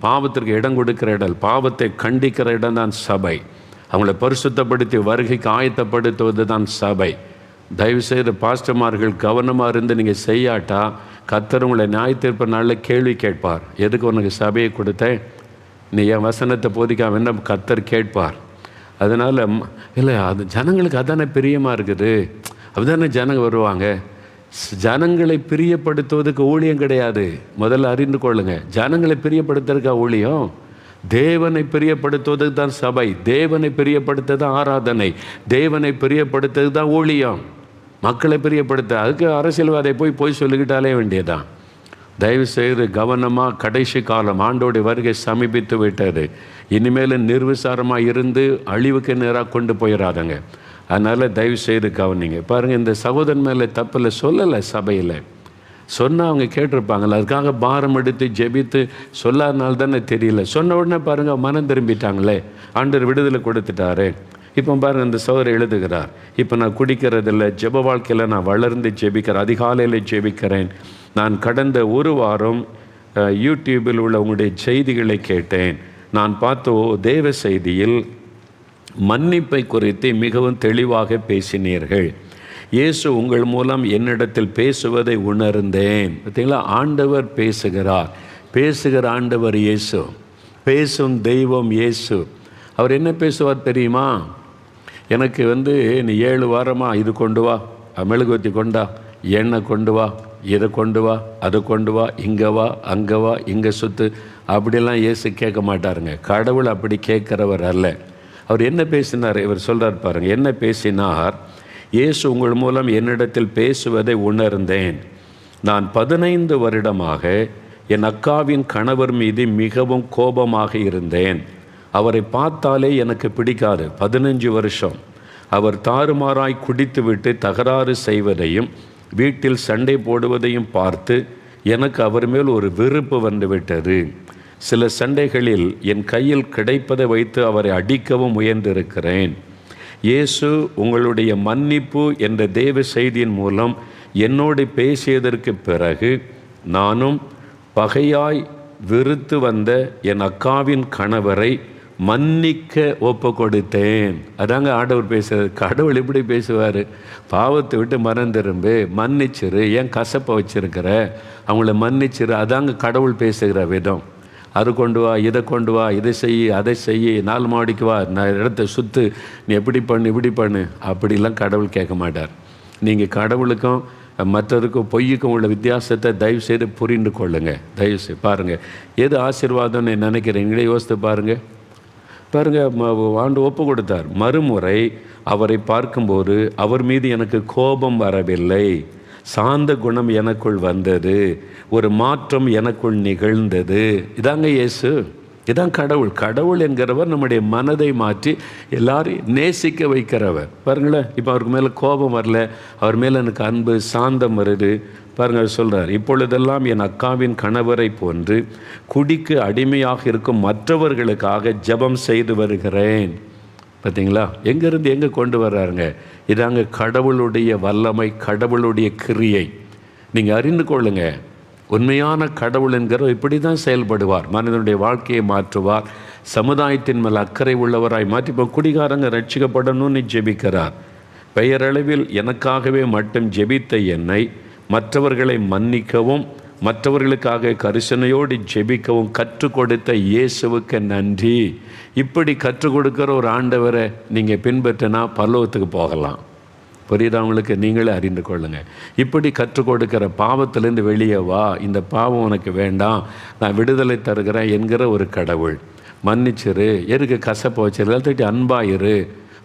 [SPEAKER 1] பாவத்திற்கு இடம் கொடுக்கிற இடம், பாவத்தை கண்டிக்கிற இடம் தான் சபை. அவங்கள பரிசுத்தப்படுத்தி வருகைக்கு ஆயத்தப்படுத்துவது தான் சபை. தயவுசெய்து பாஸ்டர்மார்கள் கவனமாக இருந்து நீங்கள் செய்யாட்டா கர்த்தர் உங்களை நியாயத்தீர்ப்பு நாளில் கேள்வி கேட்பார். எதுக்கு உனக்கு சபையை கொடுத்தேன், நீ என் வசனத்தை போதிக்காம என்ன கர்த்தர் கேட்பார். அதனால் இல்லை, அது ஜனங்களுக்கு அதானே பிரியமாக இருக்குது, அதுதானே ஜனங்க வருவாங்க. ஜனங்களை பிரியப்படுத்துவதுக்கு ஊழியம் கிடையாது. முதல்ல அறிந்து கொள்ளுங்க, ஜனங்களை பிரியப்படுத்துறதுக்கா ஊழியம்? தேவனை பிரியப்படுத்துவதுக்கு தான் சபை, தேவனை பிரியப்படுத்துறது தான் ஆராதனை, தேவனை பிரியப்படுத்துறது தான் ஊழியம். மக்களை பிரியப்படுத்த அதுக்கு அரசியல்வாதை போய் சொல்லிக்கிட்டாலே வேண்டியதான். தயவு செய்து கவனமாக, கடைசி காலம், ஆண்டோடைய வருகை சமீபித்து விட்டது. இனிமேல் நிர்விசாரமாக இருந்து அழிவுக்கு நேராக கொண்டு போயிடாதங்க. அதனால் தயவு செய்து கவனிங்க. பாருங்கள், இந்த சகோதரன் மேலே தப்பில் சொல்லலை, சபையில் சொன்னால் அவங்க கேட்டிருப்பாங்களே, அதுக்காக பாரம் எடுத்து ஜெபித்து சொல்லாதனால தானே தெரியல. சொன்ன உடனே பாருங்கள் மனம் திரும்பிட்டாங்களே, ஆண்டவர் விடுதலை கொடுத்துட்டாரு. இப்போ பாருங்கள், இந்த சகோதரர் எழுதுகிறார், இப்போ நான் குடிக்கிறதில்ல, ஜெப வாழ்க்கையில் நான் வளர்ந்து ஜெபிக்கிறேன், அதிகாலையில் ஜெபிக்கிறேன். நான் கடந்த ஒரு வாரம் யூடியூபில் உள்ள உங்களுடைய செய்திகளை கேட்டேன். நான் பார்த்த தேவ செய்தியில் மன்னிப்பை குறித்து மிகவும் தெளிவாக பேசினீர்கள். இயேசு உங்கள் மூலம் என்னிடத்தில் பேசுவதை உணர்ந்தேன். பார்த்தீங்களா, ஆண்டவர் பேசுகிறார். பேசுகிற ஆண்டவர் இயேசு, பேசும் தெய்வம் இயேசு. அவர் என்ன பேசுவார் தெரியுமா? எனக்கு நீ 7 வாரமாக இது கொண்டு வா, மெழுகுவத்தி கொண்டா, எண்ணெய் கொண்டு வா, இதை கொண்டு வா, அதை கொண்டு வா, இங்கே வா, அங்கே வா, இங்கே சுற்று, அப்படிலாம் இயேசு கேட்க மாட்டாருங்க. கடவுள் அப்படி கேட்குறவர் அல்ல. அவர் என்ன பேசினார்? இவர் சொல்கிறார் பாருங்கள், என்ன பேசினார்? இயேசு உங்கள் மூலம் என்னிடத்தில் பேசுவதை உணர்ந்தேன். நான் 15 வருடமாக என் அக்காவின் கணவர் மீது மிகவும் கோபமாக இருந்தேன். அவரை பார்த்தாலே எனக்கு பிடிக்காது. 15 வருஷம் அவர் தாறுமாறாய் குடித்துவிட்டு தகராறு செய்வதையும் வீட்டில் சண்டை போடுவதையும் பார்த்து எனக்கு அவர் மேல் ஒரு வெறுப்பு வந்துவிட்டது. சில சண்டைகளில் என் கையில் கிடைப்பதை வைத்து அவரை அடிக்கவும் முயன்றிருக்கிறேன். இயேசு உங்களுடைய மன்னிப்பு என்ற தேவ செய்தியின் மூலம் என்னோடு பேசியதற்கு பிறகு நானும் பகையாய் வெறுத்து வந்த என் அக்காவின் கணவரை மன்னிக்க ஒப்பு கொடுத்தேன். அதாங்க ஆண்டவர் பேசுகிறது. கடவுள் எப்படி பேசுவார்? பாவத்தை விட்டு மனம் திரும்பு, மன்னிச்சிரு, ஏன் கசப்பை வச்சிருக்கிற, அவங்கள மன்னிச்சிரு. அதாங்க கடவுள் பேசுகிற விதம். அது கொண்டு வா, இதை கொண்டு வா, இதை செய், அதை செய், 4 மாடிக்கு வா, நான் இடத்த சுற்று, நீ எப்படி பண்ணு, இப்படி பண்ணு, அப்படிலாம் கடவுள் கேட்க மாட்டார். நீங்கள் கடவுளுக்கும் மற்றதுக்கும் பொய்யுக்கும் உள்ள வித்தியாசத்தை தயவு செய்து புரிந்து கொள்ளுங்கள். தயவு செய்து பாருங்கள், எது ஆசீர்வாதம்னு நினைக்கிறீங்களே யோசித்து பாருங்கள். ஆண்டு ஒப்பு கொடுத்தார். மறுமுறை அவரை பார்க்கும்போது அவர் மீது எனக்கு கோபம் வரவில்லை, சாந்த குணம் எனக்குள் வந்தது, ஒரு மாற்றம் எனக்குள் நிகழ்ந்தது. இதாங்க இயேசு, இதான் கடவுள். கடவுள் என்கிறவர் நம்முடைய மனதை மாற்றி எல்லாரையும் நேசிக்க வைக்கிறவர். பாருங்களேன், இப்போ அவருக்கு மேலே கோபம் வரல, அவர் மேலே எனக்கு அன்பு சாந்தம் வருது. பாருங்கள், சொல்கிறார், இப்பொழுதெல்லாம் என் அக்காவின் கணவரை போன்று குடிக்கு அடிமையாக இருக்கும் மற்றவர்களுக்காக ஜெபம் செய்து வருகிறேன். பார்த்தீங்களா, எங்கேருந்து எங்கே கொண்டு வர்றாருங்க? இதாங்க கடவுளுடைய வல்லமை, கடவுளுடைய கிரியை. நீங்கள் அறிந்து கொள்ளுங்க, உண்மையான கடவுள் என்கிற இப்படி தான் செயல்படுவார். மனிதனுடைய வாழ்க்கையை மாற்றுவார், சமுதாயத்தின் மேல் அக்கறை உள்ளவராய் மாற்றி. இப்போ குடிகாரங்க ரட்சிக்கப்படணும்னு ஜெபிக்கிறார். பெயரளவில் எனக்காகவே மட்டும் ஜெபித்த என்னை மற்றவர்களை மன்னிக்கவும் மற்றவர்களுக்காக கரிசனையோடு ஜெபிக்கவும் கற்றுக் கொடுத்த இயேசுவுக்கு நன்றி. இப்படி கற்றுக் கொடுக்குற ஒரு ஆண்டவரை நீங்கள் பின்பற்றினா பரலோகத்துக்கு போகலாம். புரியுதா உங்களுக்கு? நீங்களே அறிந்து கொள்ளுங்கள். இப்படி கற்றுக் கொடுக்கிற பாவத்திலேருந்து வெளியே வா, இந்த பாவம் உனக்கு வேண்டாம், நான் விடுதலை தருகிறேன் என்கிற ஒரு கடவுள். மன்னிச்சிரு, எதுக்கு கசப்பை வச்சிரு, எல்லாத்தையும் அன்பாயிரு,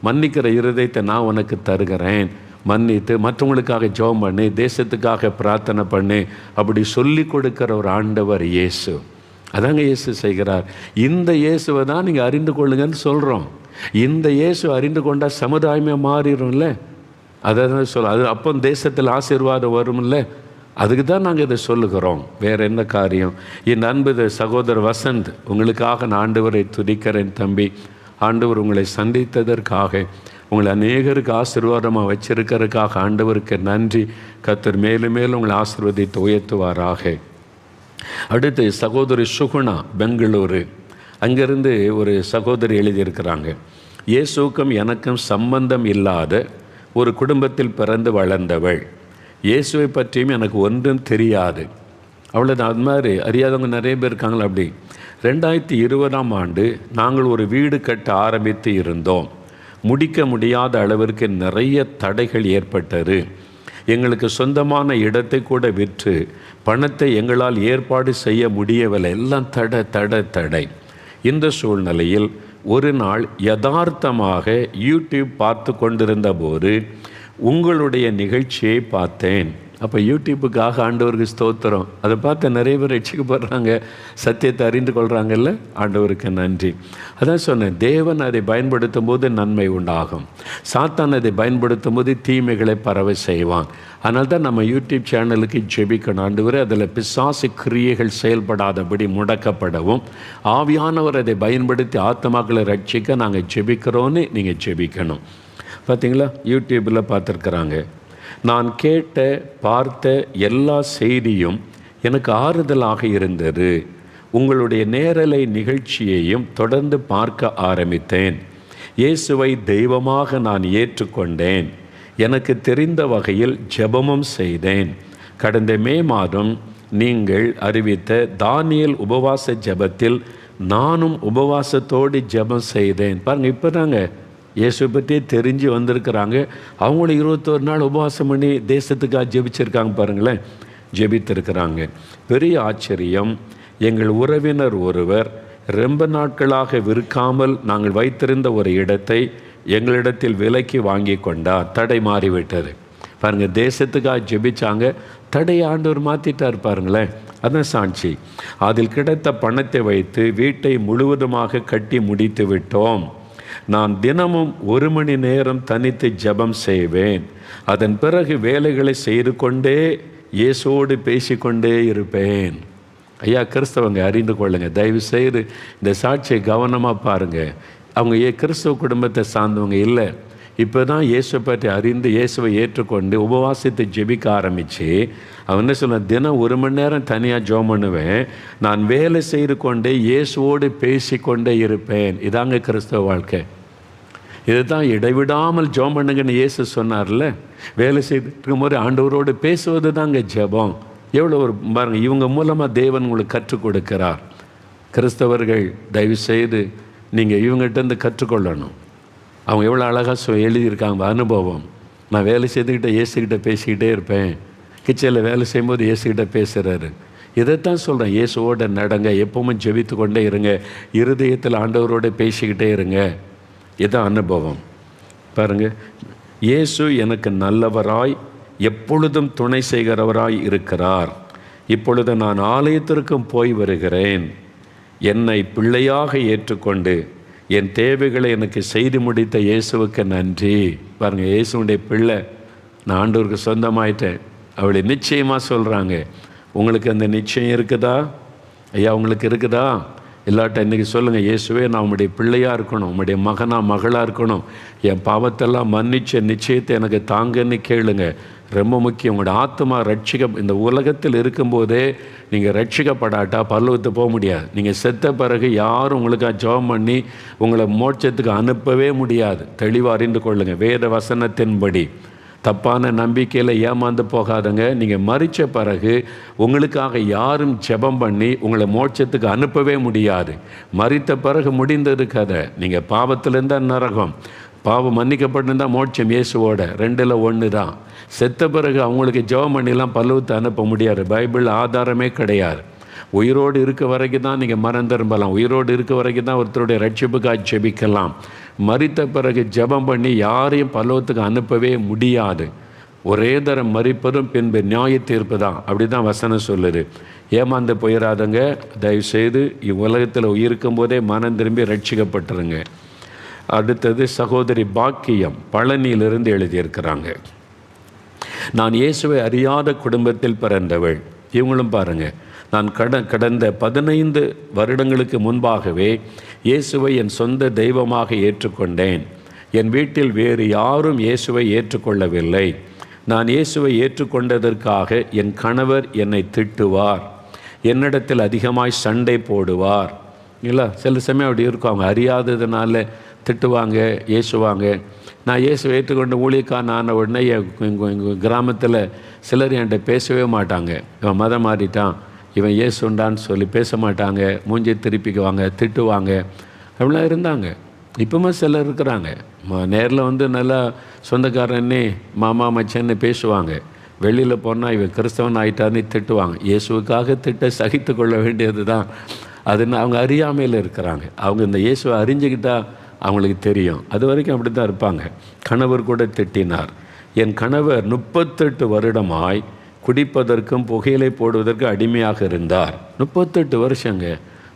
[SPEAKER 1] மன்னிக்கிற இருதயத்தை நான் உனக்கு தருகிறேன், மன்னித்து மற்றவங்களுக்காக ஜெபம் பண்ணு, தேசத்துக்காக பிரார்த்தனை பண்ணு, அப்படி சொல்லி கொடுக்கிற ஒரு ஆண்டவர் இயேசு. அதாங்க இயேசு செய்கிறார். இந்த இயேசுவை தான் நீங்கள் அறிந்து கொள்ளுங்கன்னு சொல்கிறோம். இந்த இயேசு அறிந்து கொண்டால் சமுதாயமே மாறிடும்ல. அதை தான் அது அப்போ தேசத்தில் ஆசீர்வாதம் வரும்ல. அதுக்கு தான் நாங்கள் இதை சொல்லுகிறோம், வேறு என்ன காரியம். என் அன்பு சகோதரர் வசந்த், உங்களுக்காக நான் ஆண்டவரை துதிக்கிறேன் தம்பி. ஆண்டவர் உங்களை சந்தித்ததற்காக, உங்களை அநேகருக்கு ஆசீர்வாதமாக வச்சிருக்கிறதுக்காக ஆண்டவருக்கு நன்றி. கர்த்தர் மேலும் மேலும் உங்களை ஆசீர்வதித்து உயர்த்துவாராக. அடுத்து சகோதரி சுகுணா, பெங்களூரு, அங்கேருந்து ஒரு சகோதரி எழுதியிருக்கிறாங்க. இயேசுக்கும் எனக்கும் சம்பந்தம் இல்லாத ஒரு குடும்பத்தில் பிறந்து வளர்ந்தவள். இயேசுவை பற்றியும் எனக்கு ஒன்றும் தெரியாது. அவ்வளோதான். அது மாதிரி அறியாதவங்க நிறைய பேர் இருக்காங்களா. அப்படி 2020ஆம் ஆண்டு நாங்கள் ஒரு வீடு கட்ட ஆரம்பித்து இருந்தோம். முடிக்க முடியாத அளவிற்கு நிறைய தடைகள் ஏற்பட்டது. எங்களுக்கு சொந்தமான இடத்தை கூட விற்று பணத்தை எங்களால் ஏற்பாடு செய்ய முடியவில்லை. எல்லாம் தடை. இந்த சூழ்நிலையில் ஒரு நாள் யதார்த்தமாக யூடியூப் பார்த்து கொண்டிருந்த போது உங்களுடைய நிகழ்ச்சியை பார்த்தேன். அப்போ யூடியூப்புக்காக ஆண்டவருக்கு ஸ்தோத்திரம். அதை பார்த்து நிறைய பேர் ரட்சிக்கப்படுறாங்க, சத்தியத்தை அறிந்து கொள்கிறாங்கல்ல, ஆண்டவருக்கு நன்றி. அதான் சொன்னேன், தேவன் அதை பயன்படுத்தும் போது நன்மை உண்டாகும், சாத்தான் அதை பயன்படுத்தும் போது தீமைகளை பரவ செய்வான். அதனால தான் நம்ம யூடியூப் சேனலுக்கு ஜெபிக்கணும். ஆண்டவரே, அதில் பிசாசு கிரியைகள் செயல்படாதபடி முடக்கப்படவும், ஆவியானவர் அதை பயன்படுத்தி ஆத்மாக்களை ரட்சிக்க நாங்கள் ஜெபிக்கிறோன்னு நீங்கள் ஜெபிக்கணும். பார்த்தீங்களா, யூடியூப்பில் பார்த்துருக்குறாங்க, நான் கேட்ட பார்த்த எல்லா செய்தியும் எனக்கு ஆறுதலாக இருந்தது. உங்களுடைய நேரலை நிகழ்ச்சியையும் தொடர்ந்து பார்க்க ஆரம்பித்தேன். இயேசுவை தெய்வமாக நான் ஏற்றுக்கொண்டேன். எனக்கு தெரிந்த வகையில் ஜெபமும் செய்தேன். கடந்த மே மாதம் நீங்கள் அறிவித்த தானியேல் உபவாச ஜெபத்தில் நானும் உபவாசத்தோடு ஜெபம் செய்தேன். பாருங்கள், இப்போ தாங்க இயேசு பற்றி தெரிஞ்சு வந்திருக்கிறாங்க. அவங்களும் 21 நாள் உபவாசம் பண்ணி தேசத்துக்காக ஜெபிச்சிருக்காங்க. பாருங்களேன், ஜெபித்திருக்கிறாங்க. பெரிய ஆச்சரியம், எங்கள் உறவினர் ஒருவர் ரொம்ப நாட்களாக விற்காமல் நாங்கள் வைத்திருந்த ஒரு இடத்தை எங்களிடத்தில் விலைக்கு வாங்கி கொண்டார். தடை மாறிவிட்டது. பாருங்கள், தேசத்துக்காக ஜெபிச்சாங்க, தடை ஆண்டவர் மாற்றிட்டார். பாருங்களேன், அதான் சாட்சி. அதில் கிடைத்த பணத்தை வைத்து வீட்டை முழுவதுமாக கட்டி முடித்து விட்டோம். நான் தினமும் 1 மணி நேரம் தனித்து ஜெபம் செய்வேன். அதன் பிறகு வேலைகளை செய்து கொண்டே இயேசுவோடு பேசிக்கொண்டே இருப்பேன். ஐயா, கிறிஸ்தவங்க அறிந்து கொள்ளுங்க, தயவு செய்து இந்த சாட்சியை கவனமாக பாருங்கள். அவங்க கிறிஸ்தவ குடும்பத்தை சார்ந்தவங்க இல்லை. இப்போ தான் இயேசுவை பற்றி அறிந்து இயேசுவை ஏற்றுக்கொண்டு உபவாசத்தை ஜெபிக்க ஆரம்பித்து, அவன் என்ன சொல்ல, தினம் 1 மணி நேரம் தனியாக ஜெபம் பண்ணுவேன், நான் வேலை செய்து கொண்டே இயேசுவோடு பேசிக்கொண்டே இருப்பேன். இதாங்க கிறிஸ்தவ வாழ்க்கை. இதுதான் இடைவிடாமல் ஜெபம் பண்ணுங்கன்னு இயேசு சொன்னார்ல. வேலை செய்துட்டு இருக்கும்போது ஆண்டவரோடு பேசுவது தாங்க ஜெபம். எவ்வளோ ஒரு பாருங்க, இவங்க மூலமாக தேவன் உங்களுக்கு கற்றுக் கொடுக்கிறார். கிறிஸ்தவர்கள் தயவு செய்து நீங்கள் இவங்ககிட்டருந்து கற்றுக்கொள்ளணும். அவங்க எவ்வளோ அழகாக எழுதியிருக்காங்க அனுபவம். நான் வேலை செய்துக்கிட்டே இயேசுக்கிட்ட பேசிக்கிட்டே இருப்பேன். கிச்சனில் வேலை செய்யும்போது இயேசுக்கிட்ட பேசுகிறாரு. இதைத்தான் சொல்கிறேன், இயேசுவோட நடங்க, எப்பவுமே ஜெபித்து கொண்டே இருங்க, இருதயத்தில் ஆண்டவரோடு பேசிக்கிட்டே இருங்க. இதுதான் அனுபவம். பாருங்கள், இயேசு எனக்கு நல்லவராய் எப்பொழுதும் துணை செய்கிறவராய் இருக்கிறார். இப்பொழுது நான் ஆலயத்திற்கும் போய் வருகிறேன். என்னை பிள்ளையாக ஏற்றுக்கொண்டு என் தேவைகளை எனக்கு செய்து முடித்த இயேசுவுக்கு நன்றி. பாருங்கள், இயேசுடைய பிள்ளை, நான் ஆண்டவருக்கு சொந்தமாயிட்டேன். அவளை நிச்சயமாக சொல்கிறாங்க. உங்களுக்கு அந்த நிச்சயம் இருக்குதா ஐயா? உங்களுக்கு இருக்குதா? இல்லாட்ட இன்றைக்கி சொல்லுங்கள், இயேசுவே, நான் உங்களுடைய பிள்ளையாக இருக்கணும், உங்களுடைய மகனாக மகளாக இருக்கணும், என் பாவத்தெல்லாம் மன்னிச்ச நிச்சயத்தை எனக்கு தாங்கன்னு கேளுங்க. ரொம்ப முக்கியம். உங்களோட ஆத்மா இந்த உலகத்தில் இருக்கும்போதே நீங்கள் ரட்சிக்கப்படாட்டா பரலோகத்து போக முடியாது. நீங்கள் செத்த பிறகு யாரும் உங்களுக்காக ஜெபம் பண்ணி உங்களை மோட்சத்துக்கு அனுப்பவே முடியாது. தெளிவாக அறிந்து கொள்ளுங்கள். வேத வசனத்தின்படி தப்பான நம்பிக்கையில் ஏமாந்து போகாதங்க. நீங்கள் மரித்த பிறகு உங்களுக்காக யாரும் ஜெபம் பண்ணி உங்களை மோட்சத்துக்கு அனுப்பவே முடியாது. மரித்த பிறகு முடிந்தது கதை. நீங்கள் பாவத்திலேருந்தால் நரகம், பாவம் மன்னிக்கப்பட்டிருந்தால் மோட்சம். இயேசுவோட 2ல் 1 தான். செத்த பிறகு அவங்களுக்கு ஜெபம் பண்ணிலாம் பரலோகத்தை அனுப்ப முடியாது. பைபிள் ஆதாரமே கிடையாது. உயிரோடு இருக்க வரைக்கும் தான் நீங்கள் மனம் திரும்பலாம். உயிரோடு இருக்க வரைக்கும் தான் ஒருத்தருடைய ரட்சிப்புக்காக ஜெபிக்கலாம். மரித்த பிறகு ஜெபம் பண்ணி யாரையும் பரலோகத்துக்கு அனுப்பவே முடியாது. ஒரே தரம் மரிப்பதும் பின்பு நியாய தீர்ப்பு தான். அப்படி தான் வசனம் சொல்லுது. ஏமாந்து போயிடாதங்க. தயவுசெய்து இவ்வுலகத்தில் இருக்கும் போதே மனம் திரும்பி ரட்சிக்கப்பட்டுருங்க. அடுத்தது சகோதரி பாக்கியம் பழனியிலிருந்து எழுதியிருக்கிறாங்க. நான் இயேசுவை அறியாத குடும்பத்தில் பிறந்தவள். இவங்களும் பாருங்கள், நான் கடந்த 15 வருடங்களுக்கு முன்பாகவே இயேசுவை என் சொந்த தெய்வமாக ஏற்றுக்கொண்டேன். என் வீட்டில் வேறு யாரும் இயேசுவை ஏற்றுக்கொள்ளவில்லை. நான் இயேசுவை ஏற்றுக்கொண்டதற்காக என் கணவர் என்னை திட்டுவார், என்னிடத்தில் அதிகமாய் சண்டை போடுவார். இல்லை, சில சமயம் அப்படி இருக்கும். அவங்க அறியாததுனால திட்டுவாங்க, ஏசுவாங்க. நான் இயேசுவை ஏற்றுக்கொண்டு ஊழியக்காரன் ஆன உடனே எங்கள் கிராமத்தில் சிலர் என்கிட்ட பேசவே மாட்டாங்க. இவன் மதம் மாறிட்டான், இவன் இயேசுண்டான்னு சொல்லி பேச மாட்டாங்க. மூஞ்சி திருப்பிக்குவாங்க, திட்டுவாங்க. அப்படிலாம் இருந்தாங்க. இப்போமா சிலர் இருக்கிறாங்க, நேரில் வந்து நல்லா சொந்தக்காரன்னே மாமா மச்சன்னு பேசுவாங்க. வெளியில் போனால் இவன் கிறிஸ்தவன் ஆகிட்டான்னு திட்டுவாங்க. இயேசுவுக்காக திட்ட சகித்து கொள்ள வேண்டியது தான். அதுன்னு அவங்க அறியாமையில் இருக்கிறாங்க. அவங்க இந்த இயேசுவை அறிஞ்சிக்கிட்டால் அவங்களுக்கு தெரியும். அது வரைக்கும் அப்படி தான் இருப்பாங்க. கணவர் கூட திட்டினார். என் கணவர் 38 வருடமாய் குடிப்பதற்கும் புகையிலை போடுவதற்கும் அடிமையாக இருந்தார். 38 வருஷங்க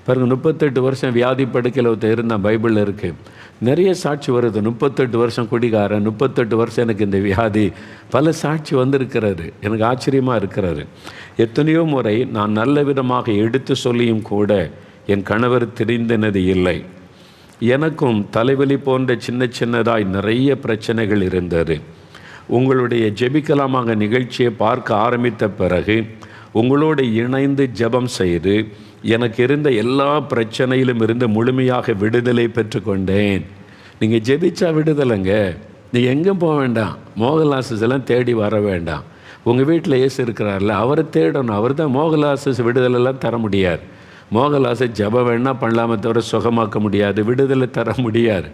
[SPEAKER 1] பாருங்கள். 38 வருஷம் வியாதி படுக்கையில் ஒருத்தர் இருந்தால் பைபிளில் இருக்குது. நிறைய சாட்சி வருது. 38 வருஷம் குடிகாரன், 38 வருஷம் எனக்கு இந்த வியாதி, பல சாட்சி வந்திருக்கிறது. எனக்கு ஆச்சரியமாக இருக்கிறது. எத்தனையோ முறை நான் நல்ல விதமாக எடுத்து சொல்லியும் கூட என் கணவர் தெரிந்தனது இல்லை. எனக்கும் தலைவலி போன்ற சின்னதாய் நிறைய பிரச்சனைகள் இருந்தது. உங்களுடைய ஜெபிக்கலாமாக நிகழ்ச்சியை பார்க்க ஆரம்பித்த பிறகு உங்களோடு இணைந்து ஜெபம் செய்து எனக்கு இருந்த எல்லா பிரச்சனையிலும் இருந்து முழுமையாக விடுதலை பெற்றுக்கொண்டேன். நீங்கள் ஜெபிச்சா விடுதலைங்க. நீங்கள் எங்கேயும் போக வேண்டாம், மோகன்லாசஸ் எல்லாம் தேடி வர வேண்டாம். உங்கள் வீட்டில் இயேசு இருக்கிறார்ல, அவரை தேடணும். அவர் தான் மோகன்லாசஸ் விடுதலைலாம் தர முடியாது. மோகன்லாசஸ் ஜெபம் வேணால் பண்ணலாமே தவிர சுகமாக்க முடியாது, விடுதலை தர முடியாது.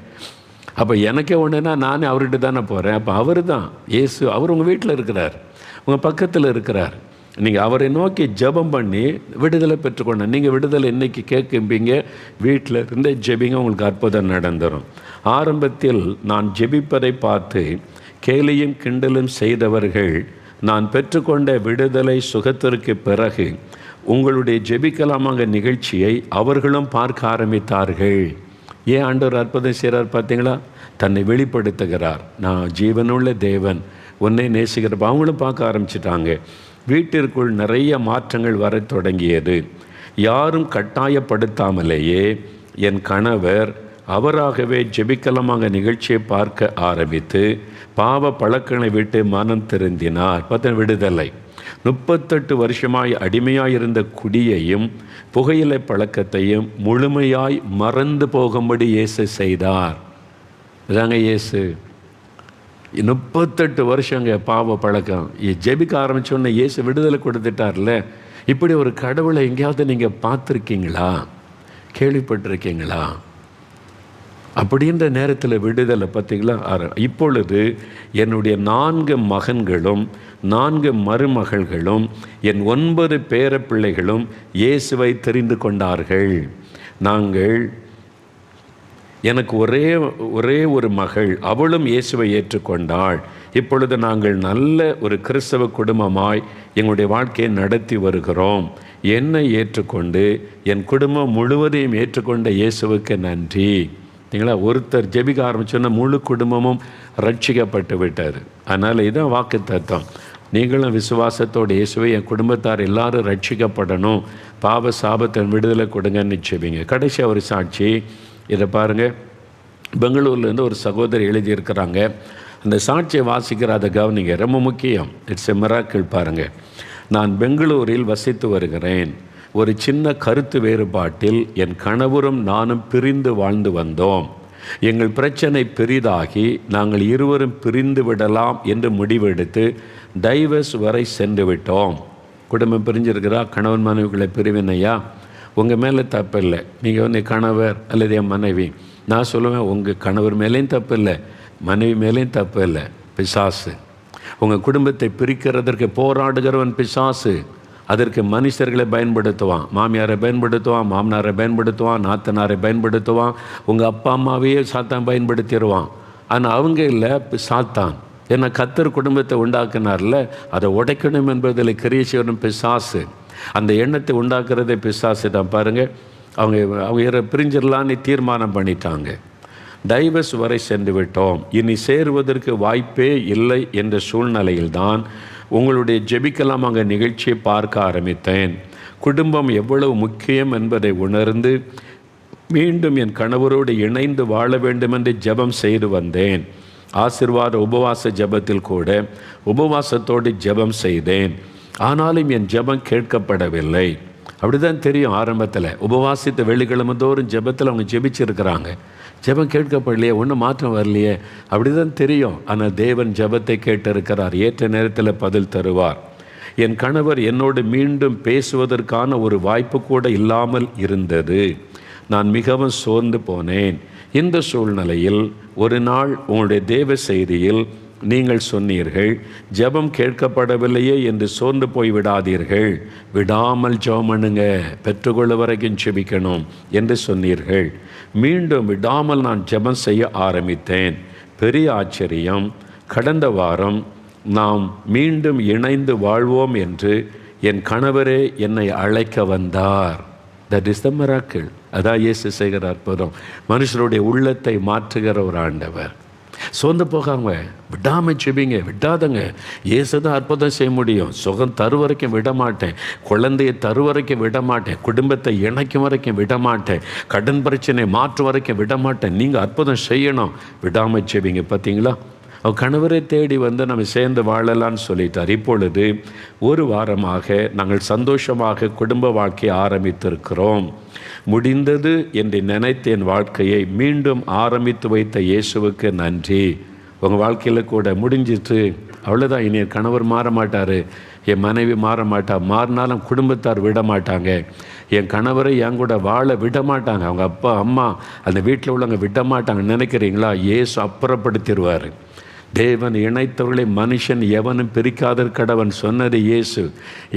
[SPEAKER 1] அப்போ எனக்கே ஒன்றுனா நானே அவர்கிட்ட தானே போகிறேன். அப்போ அவர் தான் இயேசு, அவர் உங்கள் வீட்டில் இருக்கிறார், உங்கள் பக்கத்தில் இருக்கிறார். நீங்கள் அவரை நோக்கி ஜெபம் பண்ணி விடுதலை பெற்றுக்கொண்ட. நீங்கள் விடுதலை இன்றைக்கி கேட்கும்பீங்க, வீட்டில் இருந்தே ஜெபிங்க, உங்களுக்கு அற்புதம் நடந்துடும். ஆரம்பத்தில் நான் ஜெபிப்பதை பார்த்து கேலியும் கிண்டலும் செய்தவர்கள் நான் பெற்றுக்கொண்ட விடுதலை சுகத்திற்கு பிறகு உங்களுடைய ஜெபிக்கலாமாக நிகழ்ச்சியை அவர்களும் பார்க்க ஆரம்பித்தார்கள். ஏன் ஆண்டவர் அற்புதம் செய்கிறார் பார்த்தீங்களா? தன்னை வெளிப்படுத்துகிறார். நான் ஜீவனுள்ள தேவன், உன்னை நேசிக்கிறப்ப அவங்களும் பார்க்க ஆரம்பிச்சிட்டாங்க. வீட்டிற்குள் நிறைய மாற்றங்கள் வர தொடங்கியது. யாரும் கட்டாயப்படுத்தாமலேயே என் கணவர் அவராகவே ஜெபிக்கலமாக நிகழ்ச்சியை பார்க்க ஆரம்பித்து பாவ பழக்கங்களை விட்டு மனம் திருந்தினார். பார்த்தா விடுதலை. 38 வருஷமாய் அடிமையாயிருந்த குடியையும் புகையிலை பழக்கத்தையும் முழுமையாய் மறந்து போகும்படி இயேசு செய்தார். இதாங்க இயேசு. 38 வருஷங்க பாவ பழக்கம். ஜெபிக்க ஆரம்பித்தோன்னே இயேசு விடுதலை கொடுத்துட்டார்ல. இப்படி ஒரு கடவுளை எங்கேயாவது நீங்கள் பார்த்துருக்கீங்களா, கேள்விப்பட்டிருக்கீங்களா? அப்படின்ற நேரத்தில் விடுதலை பார்த்தீங்களா? இப்பொழுது என்னுடைய 4 மகன்களும் 4 மருமகள்களும் என் 9 பேர பிள்ளைகளும் இயேசுவை தெரிந்து கொண்டார்கள். எனக்கு ஒரே ஒரு மகள், அவளும் இயேசுவை ஏற்றுக்கொண்டாள். இப்பொழுது நாங்கள் நல்ல ஒரு கிறிஸ்தவ குடும்பமாய் எங்களுடைய வாழ்க்கையை நடத்தி வருகிறோம். என்னை ஏற்றுக்கொண்டு என் குடும்பம் முழுவதையும் ஏற்றுக்கொண்ட இயேசுவுக்கு நன்றி. சரிங்களா? ஒருத்தர் ஜெபிக்க ஆரம்பிச்சோன்னா முழு குடும்பமும் ரட்சிக்கப்பட்டு விட்டார். அதனால் இதான் வாக்கு தத்துவம். நீங்களும் விசுவாசத்தோடு இயேசுவை என் குடும்பத்தார் எல்லாரும் ரட்சிக்கப்படணும், பாவ சாபத்தை விடுதலை கொடுங்கன்னு நிச்சயப்பீங்க. கடைசி ஒரு சாட்சி இதை பாருங்கள். பெங்களூர்லேருந்து ஒரு சகோதரி எழுதியிருக்கிறாங்க. அந்த சாட்சியை வாசிக்கிற அதை கவனிங்க, ரொம்ப முக்கியம். It's a miracle. பாருங்கள், நான் பெங்களூரில் வசித்து வருகிறேன். ஒரு சின்ன கருத்து வேறுபாட்டில் என் கணவரும் நானும் பிரிந்து வாழ்ந்து வந்தோம். எங்கள் பிரச்சனை பெரிதாகி நாங்கள் இருவரும் பிரிந்து விடலாம் என்று முடிவெடுத்து டைவர்ஸ் வரை சென்று விட்டோம். குடும்பம் பிரிஞ்சிருக்கிறா, கணவன் மனைவிகளை பிரிவினையா? உங்கள் மேலே தப்பு இல்லை. நீங்கள் வந்து கணவர் அல்லது என் மனைவி, நான் சொல்லுவேன் உங்கள் கணவர் மேலேயும் தப்பு இல்லை, மனைவி மேலேயும் தப்பு இல்லை. பிசாசு உங்கள் குடும்பத்தை பிரிக்கிறதற்கு போராடுகிறவன் பிசாசு. அதற்கு மனுஷர்களை பயன்படுத்துவான். மாமியாரை பயன்படுத்துவான், மாமனாரை பயன்படுத்துவான், நாத்தனாரை பயன்படுத்துவான், உங்கள் அப்பா அம்மாவையே சாத்தான் பயன்படுத்திடுவான். ஆனால் அவங்க இல்லை, சாத்தான். ஏன்னா கர்த்தர் குடும்பத்தை உண்டாக்குனார்ல, அதை உடைக்கணும் என்பதில் கிரியை செய்யணும் பிசாசு. அந்த எண்ணத்தை உண்டாக்குறதே பிசாசு தான். பாருங்கள், அவங்க பிரிஞ்சிடலான்னு தீர்மானம் பண்ணிட்டாங்க. டைவர்ஸ் வரை சென்று விட்டோம். இனி சேருவதற்கு வாய்ப்பே இல்லை என்ற சூழ்நிலையில்தான் உங்களுடைய ஜெபிக்கலாமாக நிகழ்ச்சியை பார்க்க ஆரம்பித்தேன். குடும்பம் எவ்வளவு முக்கியம் என்பதை உணர்ந்து மீண்டும் என் கணவரோடு இணைந்து வாழ வேண்டும் என்று ஜெபம் செய்து வந்தேன். ஆசீர்வாத உபவாச ஜெபத்தில் கூட உபவாசத்தோடு ஜெபம் செய்தேன். ஆனாலும் என் ஜெபம் கேட்கப்படவில்லை. அப்படி தான் தெரியும். ஆரம்பத்தில் உபவாசித்த வெள்ளிக்கிழமை தோறும் ஜெபத்தில் அவங்க ஜெபிச்சிருக்கிறாங்க. ஜெபம் கேட்கப்படலையே, ஒன்றும் மாற்றம் வரலையே, அப்படி தான் தெரியும். ஆனால் தேவன் ஜெபத்தை கேட்டிருக்கிறார். ஏற்ற நேரத்தில் பதில் தருவார். என் கணவர் என்னோடு மீண்டும் பேசுவதற்கான ஒரு வாய்ப்பு கூட இல்லாமல் இருந்தது. நான் மிகவும் சோர்ந்து போனேன். இந்த சூழ்நிலையில் ஒரு நாள் உங்களுடைய தேவ செய்தியில் நீங்கள் சொன்னீர்கள், ஜெபம் கேட்கப்படவில்லையே என்று சோர்ந்து போய் விடாதீர்கள், விடாமல் ஜெபம் பண்ணுங்க, பெற்றுக்கொள்ள வரைக்கும் ஜெபிக்கணும் என்று சொன்னீர்கள். மீண்டும் விடாமல் நான் ஜெபம் செய்ய ஆரம்பித்தேன். பெரிய ஆச்சரியம், கடந்த வாரம் நாம் மீண்டும் இணைந்து வாழ்வோம் என்று என் கணவரே என்னை அழைக்க வந்தார். That is the miracle. அதான் இயேசு செய்கிற அற்புதம். மனுஷருடைய உள்ளத்தை மாற்றுகிற ஒரு ஆண்டவர். சோர்ந்து போகாம விடாமல் செபிங்க, விடாதங்க. இயேசு தான் அற்புதம் செய்ய முடியும். சுகம் தரு வரைக்கும் விட மாட்டேன், குழந்தையை தரு வரைக்கும் விட மாட்டேன், குடும்பத்தை இணைக்கும் வரைக்கும் விட மாட்டேன், கடன் பிரச்சனை மாற்று வரைக்கும் விட மாட்டேன். நீங்கள் அற்புதம் செய்யணும், விடாமல் செபிங்க. பார்த்தீங்களா, அவர் கணவரை தேடி வந்து நம்ம சேர்ந்து வாழலான்னு சொல்லிட்டார். இப்பொழுது ஒரு வாரமாக நாங்கள் சந்தோஷமாக குடும்ப வாழ்க்கையை ஆரம்பித்திருக்கிறோம். முடிந்தது என்று நினைத்த என் வாழ்க்கையை மீண்டும் ஆரம்பித்து வைத்த இயேசுவுக்கு நன்றி. உங்கள் வாழ்க்கையில் கூட முடிஞ்சிட்டு, அவ்வளோதான். இனி என் கணவர் மாற மாட்டார், என் மனைவி மாற மாட்டா, மாறினாலும் குடும்பத்தார் விட மாட்டாங்க, என் கணவரை என் கூட வாழ விட மாட்டாங்க, அவங்க அப்பா அம்மா அந்த வீட்டில் உள்ளவங்க விட மாட்டாங்க நினைக்கிறீங்களா? இயேசு அப்புறப்படுத்திடுவார். தேவன் இணைத்தவர்களை மனுஷன் எவனும் பிரிக்காதற்கடவன் சொன்னது இயேசு.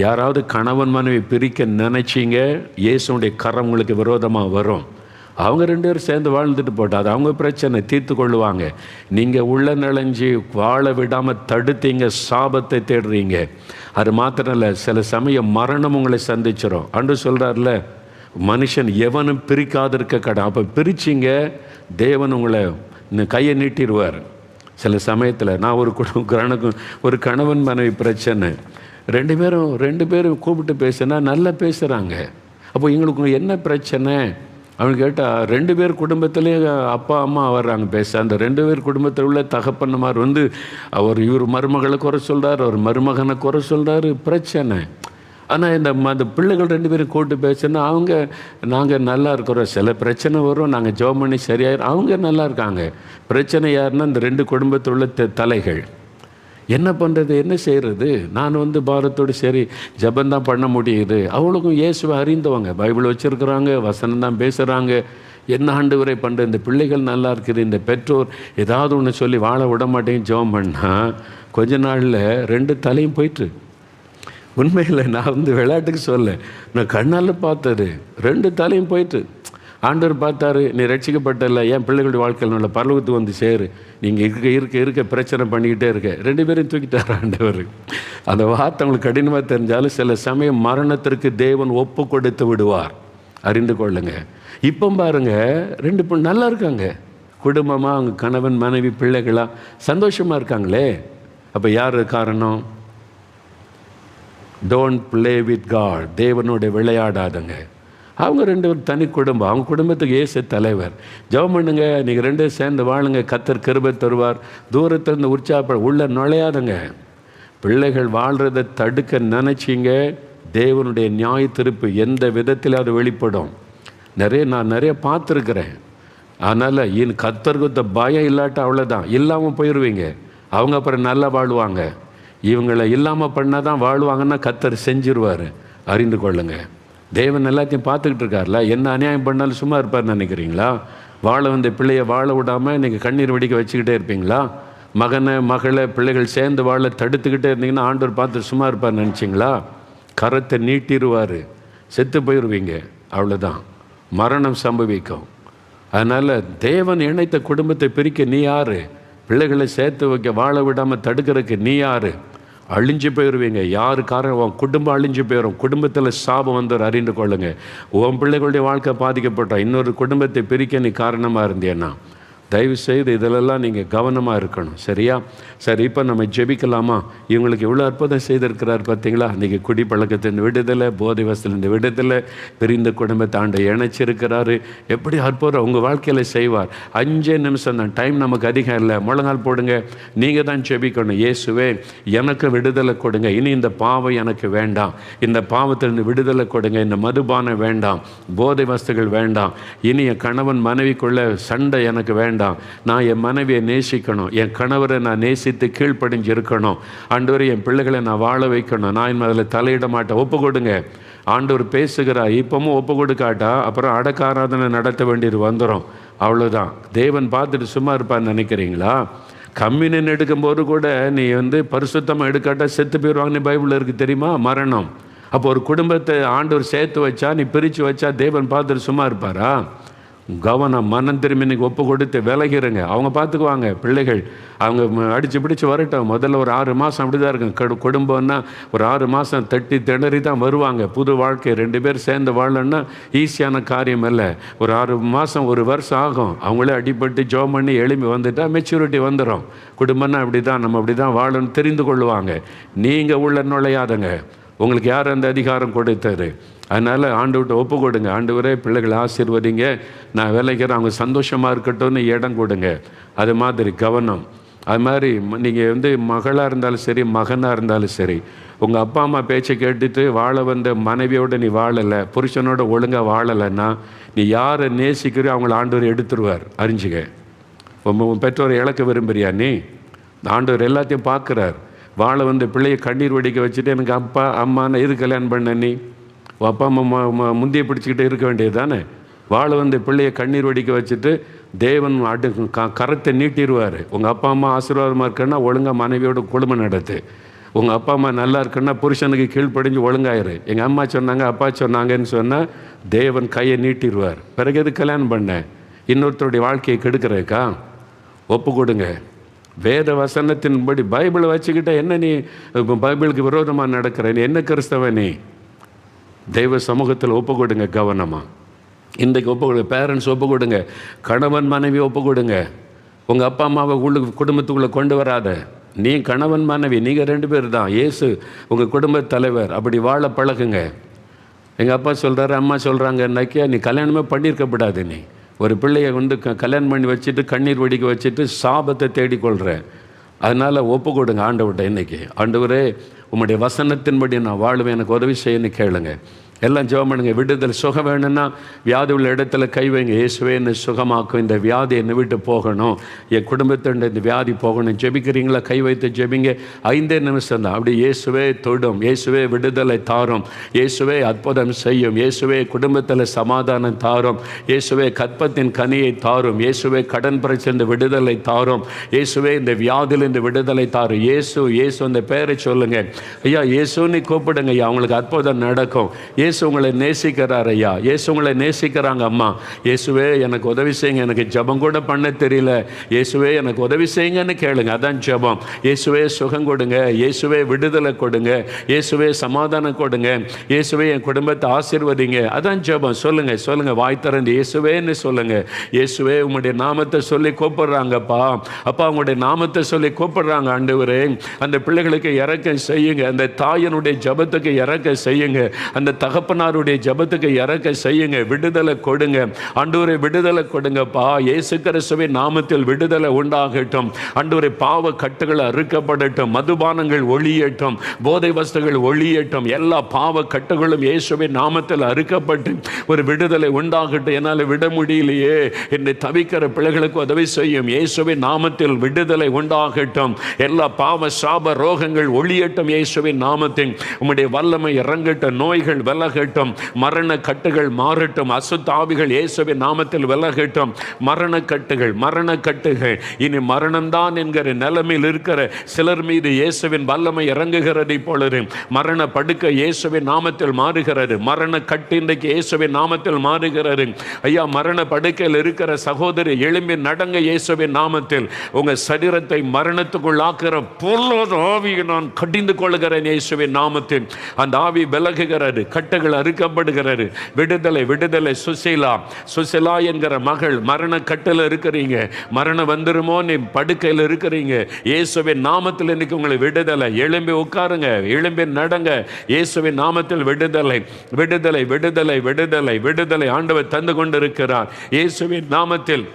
[SPEAKER 1] யாராவது கணவன் மனைவி பிரிக்க நினைச்சிங்க, இயேசுடைய கரம் உங்களுக்கு விரோதமாக வரும். அவங்க 2 பேரும் சேர்ந்து வாழ்ந்துட்டு போட்டா அது அவங்க பிரச்சனை, தீர்த்து கொள்ளுவாங்க. நீங்கள் உள்ள நுழைஞ்சி வாழ விடாமல் தடுத்தீங்க, சாபத்தை தேடுறீங்க. அது மாத்திரம் இல்லை, சில சமயம் மரணம் உங்களை சந்திச்சிடும். அன்று சொல்கிறார்ல, மனுஷன் எவனும் பிரிக்காதிருக்க கடை. அப்போ பிரிச்சிங்க, தேவன் உங்களை கையை நீட்டிடுவார். சில சமயத்தில் நான் ஒரு கணவன் மனைவி பிரச்சனை, 2 பேரும் கூப்பிட்டு பேசுனா நல்லா பேசுகிறாங்க. அப்போ எங்களுக்கு என்ன பிரச்சனை அவங்க கேட்டால், 2 பேர் குடும்பத்திலேயே அப்பா அம்மா வர்றாங்க பேச. அந்த 2 பேர் குடும்பத்தில் உள்ள தகப்பன்மார் வந்து இவர் மருமகளை குறை சொல்கிறார், அவர் மருமகனை குறை சொல்கிறாரு, பிரச்சனை. ஆனால் அந்த பிள்ளைகள் 2 பேரும் கூப்பிட்டு பேசுனா நாங்கள் நல்லா இருக்கிறோம். சில பிரச்சனை வரும், நாங்கள் ஜெபம் பண்ணி சரியாயிரும், அவங்க நல்லா இருக்காங்க. பிரச்சனை யாருன்னா இந்த 2 குடும்பத்தில் உள்ள தலைகள். என்ன பண்ணுறது, என்ன செய்கிறது? நான் பாரத்தோடு சரி ஜெபந்தான் பண்ண முடியுது. அவளுக்கும் இயேசுவை அறிந்தவங்க, பைபிள் வச்சுருக்குறாங்க, வசனம் தான் பேசுகிறாங்க. என்ன ஆண்டவரை பண்ணுற இந்த பிள்ளைகள் நல்லா இருக்குது, இந்த பெற்றோர் ஏதாவது ஒன்று சொல்லி வாழ விட மாட்டேன்னு ஜெபம் பண்ணால் கொஞ்ச நாளில் 2 தலையும் போயிட்டு. உண்மையில் நான் விளையாட்டுக்கு சொல்ல, நான் கண்ணால் பார்த்தது, 2 தலையும் போயிட்டு. ஆண்டவர் பார்த்தாரு, நீ ரட்சிக்கப்பட்டல, என் பிள்ளைகளுடைய வாழ்க்கையில் நல்ல பரலோகத்துக்கு சேரு, நீங்கள் இருக்க பிரச்சனை பண்ணிக்கிட்டே இருக்க. 2 பேரையும் தூக்கிட்டார் ஆண்டவர். அந்த வார்த்தை அவங்களுக்கு கடினமாக தெரிஞ்சாலும் சில சமயம் மரணத்திற்கு தேவன் ஒப்பு கொடுத்து விடுவார், அறிந்து கொள்ளுங்க. இப்போ பாருங்க, 2 நல்லா இருக்காங்க, குடும்பமாக அவங்க கணவன் மனைவி பிள்ளைகளாக சந்தோஷமாக இருக்காங்களே. அப்போ யார் காரணம்? Don't play with God. தேவனோட விளையாடாதங்க. அவங்க 2 தனி குடும்பம், அவங்க குடும்பத்துக்கு இயேசு தலைவர். ஜெபம் பண்ணுங்க, நீங்கள் 2 சேர்ந்து வாழுங்க, கர்த்தர் கிருபை தருவார். தூரத்திலிருந்து உற்சாகப்பட உள்ள நுழையாதங்க. பிள்ளைகள் வாழ்கிறத தடுக்க நினச்சிங்க, தேவனுடைய நியாய தீர்ப்பு எந்த விதத்தில் அது வெளிப்படும். நான் நிறைய பார்த்துருக்குறேன். அதனால் கர்த்தருக்கு பயம் இல்லாட்ட அவ்வளோதான், இல்லாமல் போயிடுவீங்க. அவங்க அப்புறம் நல்லா வாழ்வாங்க. இவங்களை இல்லாமல் பண்ணால் தான் வாழ்வாங்கன்னா கர்த்தர் செஞ்சிருவார், அறிந்து கொள்ளுங்க. தேவன் எல்லாத்தையும் பார்த்துக்கிட்டு இருக்கார்ல. என்ன அநியாயம் பண்ணாலும் சும்மா இருப்பார்னு நினைக்கிறீங்களா? வாழ வந்த பிள்ளையை வாழ விடாமல் நீங்கள் கண்ணீர் வெடிக்க வச்சுக்கிட்டே இருப்பீங்களா? மகளை பிள்ளைகள் சேர்ந்து வாழ தடுத்துக்கிட்டே இருந்தீங்கன்னா ஆண்டவர் பார்த்து சும்மா இருப்பார்னு நினச்சிங்களா? கரத்தை நீட்டிடுவார், செத்து போயிடுவீங்க, அவ்வளோதான். மரணம் சம்பவிக்கும். அதனால் தேவன் இணைத்த குடும்பத்தை பிரிக்க நீ யார்? பிள்ளைகளை சேர்த்து வைக்க வாழ விடாமல் தடுக்கிறதுக்கு நீ யார்? அழிஞ்சு போயிடுவீங்க. யாருக்காரன் உன் குடும்பம் அழிஞ்சு போயிடும். குடும்பத்தில் சாபம் வந்து அறிந்து கொள்ளுங்க. உன் பிள்ளைகளுடைய வாழ்க்கை பாதிக்கப்பட்டா இன்னொரு குடும்பத்தை பிரிக்க நீ காரணமாக இருந்தேன்னா தயவு செய்து இதிலெல்லாம் நீங்கள் கவனமாக இருக்கணும். சரியா? சரி, இப்போ நம்ம ஜெபிக்கலாமா? இவங்களுக்கு இவ்வளோ அற்புதம் செய்திருக்கிறார் பார்த்தீங்களா? இன்றைக்கி குடிப்பழக்கத்தின் விடுதலை, போதை வசலின் விடுதலை, பிரிந்த குடும்பத்தை ஆண்டை இணைச்சிருக்கிறாரு. எப்படி அற்புதம் உங்கள் வாழ்க்கையில் செய்வார். 5 நிமிஷம் தான் டைம், நமக்கு அதிகம் இல்லை. முழங்கால் போடுங்க. நீங்கள் தான் ஜெபிக்கணும். இயேசுவே, எனக்கு விடுதலை கொடுங்க. இனி இந்த பாவம் எனக்கு வேண்டாம். இந்த பாவத்திலிருந்து விடுதலை கொடுங்க. இந்த மதுபானம் வேண்டாம், போதை வஸ்துகள் வேண்டாம். இனி என் கணவன் மனைவிக்குள்ள சண்டை எனக்கு வேண்டாம். நான் என் மனைவியை நேசிக்கணும், என் கணவரை நான் நேசித்து கீழ்ப்படிஞ்சு இருக்கணும். ஆண்டவரே, என் பிள்ளைகளை நான் வாழ வைக்கணும். நான் அதில் தலையிட மாட்டேன். ஒப்பு கொடுங்க. ஆண்டவர் பேசுகிறார். இப்பவும் ஒப்பு கொடுக்காட்டா அப்புறம் அடக்க ஆராதனை நடத்த வேண்டியது வந்துடும். அவ்வளோதான். தேவன் பார்த்துட்டு சும்மா இருப்பான்னு நினைக்கிறீங்களா? கம்யூனியன் எடுக்கும்போது கூட நீ பரிசுத்தமாக எடுக்காட்டா செத்து போயிடுவாங்கன்னு பைபிளில் இருக்குது தெரியுமா? மரணம். அப்போ ஒரு குடும்பத்தை ஆண்டவர் சேர்த்து வச்சா, நீ பிரித்து வச்சா தேவன் பார்த்துட்டு சும்மா இருப்பாரா? கவனம். மனம் திரும்பி இன்னைக்கு ஒப்பு கொடுத்து விலகிருங்க. அவங்க பார்த்துக்குவாங்க பிள்ளைகள். அவங்க அடித்து பிடிச்சி வரட்டும். முதல்ல ஒரு 6 மாதம் அப்படி தான் இருக்கும். குடும்பம்னா ஒரு 6 மாதம் தட்டி திணறி தான் வருவாங்க. புது வாழ்க்கை 2 பேர் சேர்ந்து வாழணும்னா ஈஸியான காரியம் இல்லை. ஒரு 6 மாதம் 1 வருஷம் ஆகும். அவங்களே அடிபட்டு ஜோம் பண்ணி எழுப்பி வந்துட்டால் மெச்சூரிட்டி வந்துடும். குடும்பம்னா அப்படி தான், நம்ம அப்படி தான் வாழணும்னு தெரிந்து கொள்ளுவாங்க. நீங்கள் உள்ள நுழையாதங்க. உங்களுக்கு யார் அந்த அதிகாரம் கொடுத்தது? அதனால் ஆண்டவர்கிட்ட ஒப்பு கொடுங்க. ஆண்டவரே, பிள்ளைகளை ஆசீர்வதிங்க, நான் விளைக்கிறேன், அவங்க சந்தோஷமாக இருக்கட்டும்னு இடம் கொடுங்க. அது மாதிரி கவனம். அது மாதிரி நீங்கள் மகளாக இருந்தாலும் சரி, மகனாக இருந்தாலும் சரி, உங்கள் அப்பா அம்மா பேச்சை கேட்டுட்டு வாழ வந்த மனைவியோடு நீ வாழலை, புருஷனோட ஒழுங்காக வாழலைன்னா நீ யாரை நேசிக்கிறோ அவங்கள ஆண்டவர் எடுத்துருவார். அறிஞ்சுக்க. உன் பெற்றோரை இழக்க விரும்புறியா நீ? ஆண்டவர் எல்லாத்தையும் பார்க்குறார். வாழ வந்து பிள்ளையை கண்ணீர் வடிக்க வச்சுட்டு எனக்கு அப்பா அம்மான்னு எது கல்யாணம் பண்ண நீ? அப்பா அம்மா முந்தியை பிடிச்சிக்கிட்டே இருக்க வேண்டியது தானே? வாழ வந்து பிள்ளையை கண்ணீர் வடிக்க வச்சுட்டு தேவன் கரத்தை நீட்டிடுவார். உங்கள் அப்பா அம்மா ஆசீர்வாதமாக இருக்குன்னா ஒழுங்காக மனைவியோட குடும்பம் நடத்து. உங்கள் அப்பா அம்மா நல்லா இருக்குன்னா புருஷனுக்கு கீழ்ப்படிஞ்சு ஒழுங்காயிரு. எங்கள் அம்மா சொன்னாங்க, அப்பா சொன்னாங்கன்னு சொன்னால் தேவன் கையை நீட்டிடுவார். பிறகு எது கல்யாணம் பண்ண? இன்னொருத்தருடைய வாழ்க்கையை கெடுக்கிறதுக்கா? ஒப்பு கொடுங்க. வேத வசனத்தின்படி பைபிளை வச்சுக்கிட்ட என்ன நீ பைபிளுக்கு விரோதமாக நடக்கிற? நீ என்ன கிறிஸ்தவ? நீ தெய்வ சமூகத்தில் ஒப்பு கொடுங்க. கவனமாக இன்றைக்கு ஒப்பு கொடுங்க. பேரண்ட்ஸ் ஒப்பு கொடுங்க. கணவன் மனைவி ஒப்பு கொடுங்க. உங்கள் அப்பா அம்மாவை குடும்பத்துக்குள்ளே கொண்டு வராத. நீ கணவன் மனைவி, நீங்கள் 2 பேர் தான். இயேசு உங்கள் குடும்ப தலைவர். அப்படி வாழ பழகுங்க. எங்கள் அப்பா சொல்கிறாரு, அம்மா சொல்கிறாங்கன்னாக்கியா நீ கல்யாணமே பண்ணியிருக்கப்படாது. நீ ஒரு பிள்ளையை கல்யாணம் பண்ணி வச்சுட்டு கண்ணீர் வடிக்க வச்சுட்டு சாபத்தை தேடிக்கொள்கிறேன். அதனால் ஒப்பு கொடுங்க ஆண்டவர்கிட்ட. இன்றைக்கி ஆண்டவரே, உம்முடைய வசனத்தின்படி நான் வாழுவேன், எனக்கு உதவி செய்யணும்னு கேளுங்க. எல்லாம் ஜெபம் பண்ணுங்க. விடுதலை சுகம் வேணும்னா வியாதி உள்ள இடத்துல கை வைங்க. இயேசுவே என்னை சுகமாக்கும், இந்த வியாதி என்னை விட்டு போகணும், என் குடும்பத்தின் இந்த வியாதி போகணும். ஜெபிக்கிறீங்களா? கை வைத்து ஜெபிங்க. 5 நிமிஷம் தான். அப்படி இயேசுவே தொடும், இயேசுவே விடுதலை தாரும், இயேசுவே அற்புதம் செய்யும், இயேசுவே குடும்பத்தில் சமாதானம் தாரும், இயேசுவே கற்பத்தின் கனியை தாரும், இயேசுவே கடன் பிரச்சனை விடுதலை தாரும், இயேசுவே இந்த வியாதியில் இந்த விடுதலை தாரும். இயேசு இயேசு அந்த பேரை சொல்லுங்க. ஐயா இயேசுன்னு கூப்பிடுங்க. ஐயா உங்களுக்கு அற்புதம் நடக்கும். இயேசு உங்களை நேசிக்கிறார். ஐயா இயேசு உங்களை நேசிக்கிறாங்க. அம்மா இயேசுவே எனக்கு உதவி செய்யுங்க, எனக்கு ஜெபம் கூட பண்ண தெரியல, இயேசுவே எனக்கு உதவி செய்யுங்கன்னு கேளுங்க. அதான் ஜெபம். இயேசுவே சுகம் கொடுங்க, இயேசுவே விடுதலை கொடுங்க, இயேசுவே சமாதானம் கொடுங்க, இயேசுவே என் குடும்பத்தை ஆசீர்வதிங்க. அதான் ஜெபம். சொல்லுங்க சொல்லுங்க, வாய் திறந்து இயேசுவேன்னு சொல்லுங்க. இயேசுவே உங்களுடைய நாமத்தை சொல்லி கூப்பிடுறாங்கப்பா. அப்பா உங்களுடைய நாமத்தை சொல்லி கூப்பிடுறாங்க. ஆண்டவரே, அந்த பிள்ளைகளுக்கு இறக்க செய்யுங்க, அந்த தாயனுடைய ஜெபத்துக்கு இறக்க செய்யுங்க, அந்த தகப்பனாருடைய ஜெபத்துக்கு இறக்க செய்யுங்க. விடுதலை கொடுங்க ஆண்டவரே, விடுதலை கொடுங்கப்பா. இயேசு கிறிஸ்துவின் நாமத்தில் விடுதலை உண்டாகட்டும். ஆண்டவரே, பாவ கட்டுகள் அறுக்கப்படட்டும், மதுபானங்கள் ஒளியட்டும், போதை வஸ்துகள் ஒளியட்டும், எல்லா பாவ கட்டுகளும் இயேசுவின் நாமத்தில் அறுக்கப்பட்டு ஒரு விடுதலை உண்டாகட்டும். என்னால் விட முடியலையே, என்னை தவிக்கிற பிள்ளைகளுக்கு உதவி செய்யும். இயேசுவின் நாமத்தில் விடுதலை உண்டாகட்டும். எல்லா பாவ சாப ரோகங்கள் ஒளியட்டும் இயேசுவின் நாமத்தில். உம்முடைய வல்லமை இறங்கட்டும், நோய்கள் விலகட்டும், மரண கட்டுகள் மாறட்டும், அசுத்த ஆவிகள் இயேசுவின் நாமத்தில் விலகட்டும். மரண கட்டுகள் இனி மரணம்தான் என்கிற நிலைமையில் இருக்கிற சிலர் மீது இயேசுவின் வல்லமை இறங்குகிறது. இப்பொழுது மரண படுக்கை இயேசுவின் நாமத்தில் மாறுகிறது. மரண கட்டு இன்றைக்கு இயேசுவின் நாமத்தில் மாறுகிறது. ஐயா மரண படுக்கையில் இருக்கிற சகோதரி எழும்பி நடங்க இயேசுவின் நாமத்தில். உங்க சரீரத்தை மரணத்துக்குள் ஆக்கிற பொருளாத ஆவியை நான் கடிந்து கொள்கிறேன் இயேசுவின் நாமத்தில். அந்த ஆவி விலகுகிறது, கட்டுகள் அறுக்கப்படுகிறது. விடுதலை விடுதலை. சுசிலா என்கிற மகள் மரண கட்டில் இருக்கிறீங்க, மரணம் வந்துருமோ நீ படுக்கையில் இருக்கிறீங்க. இயேசுவின் நாமத்தில் இன்னைக்கு உங்களை விடுதலை. எழும்பி உட்காருங்க, எழும்பி நடங்க. இயேசுவின் நாமத்தில் விடுதலை விடுதலை விடுதலை விடுதலை விடுதலை ஆண்டவர் தந்து கொண்டிருக்கிறார். இயேசுவின் நாமத்தில்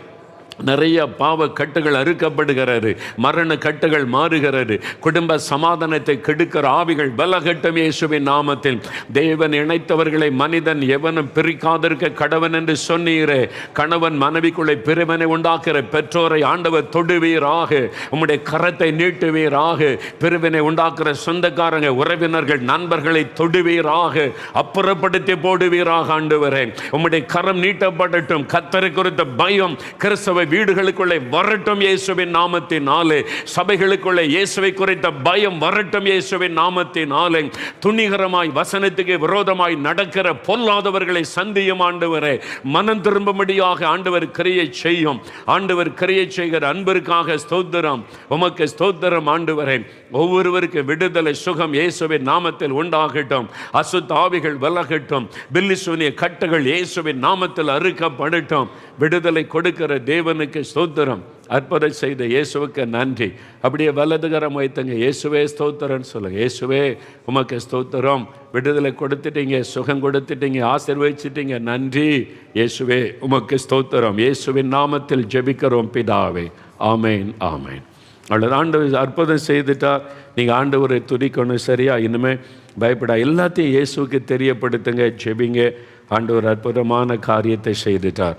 [SPEAKER 1] நிறைய பாவ கட்டுகள் அறுக்கப்படுகிறது, மரண கட்டுகள் மாறுகிறது, குடும்ப சமாதானத்தை கெடுக்கிற ஆவிகள் விலகட்டும் இயேசுவின் நாமத்தில். தேவன் இணைத்தவர்களை மனிதன் எவனும் பிரிக்காதிருக்க கடவன் என்று சொன்னீரே. கணவன் மனைவிக்குள்ளே பிரிவினை உண்டாக்குற பெற்றோரை ஆண்டவர் தொடுவீராக, உம்முடைய கரத்தை நீட்டுவீராக. பிரிவினை உண்டாக்குற சொந்தக்காரங்க உறவினர்கள் நண்பர்களை தொடுவீராக, அப்புறப்படுத்தி போடுவீராக. ஆண்டவரே உம்முடைய கரம் நீட்டப்படட்டும். கர்த்தரை குறித்த பயம் கிறிஸ்தவ கிறிஸ்தவ வீடுகளுக்குள்ளே வரட்டும் இயேசுவின் நாமத்தினாலே. சபைகளுக்குள்ளே இயேசுவை குறித்த பயம் வரட்டும் இயேசுவின் நாமத்தினாலே. துணிகரமாய் வசனத்துக்கு விரோதமாய் நடக்கிற பொல்லாதவர்களை சந்தியும் ஆண்டவரே. மனம் திரும்பும்படியாக ஆண்டவர் கிரியை செய்யும். ஆண்டவர் கிரியை செய்கிற அன்பிற்காக ஸ்தோத்திரம், உமக்கு ஸ்தோத்திரம் ஆண்டவரே. ஒவ்வொருவருக்கு விடுதலை சுகம் இயேசுவின் நாமத்தில் உண்டாகட்டும். அசுத்த ஆவிகள் விலகட்டும். பில்லி சூனிய கட்டுகள் இயேசுவின் நாமத்தில் அறுக்கப்படட்டும். விடுதலை கொடுக்கிற தேவனுக்கு ஸ்தோத்திரம். அற்புதம் செய்த இயேசுவுக்கு நன்றி. அப்படியே வலதுகரம் வைத்தங்க, இயேசுவே ஸ்தோத்திரன்னு சொல்லுங்க. இயேசுவே உமக்கு ஸ்தோத்திரம். விடுதலை கொடுத்துட்டீங்க, சுகம் கொடுத்துட்டீங்க, ஆசீர்வதிச்சிட்டீங்க, நன்றி இயேசுவே உமக்கு ஸ்தோத்திரம். இயேசுவின் நாமத்தில் ஜெபிக்கிறோம் பிதாவே, ஆமேன் ஆமேன். அவ்வளோ ஆண்டவர் அற்புதம் செய்துட்டார். நீங்கள் ஆண்டவரை துதிக்கணும், சரியா? இனிமேல் பயப்படா, எல்லாத்தையும் இயேசுவுக்கு தெரியப்படுத்துங்க, ஜெபிங்க. ஆண்டவர் அற்புதமான காரியத்தை செய்துட்டார்.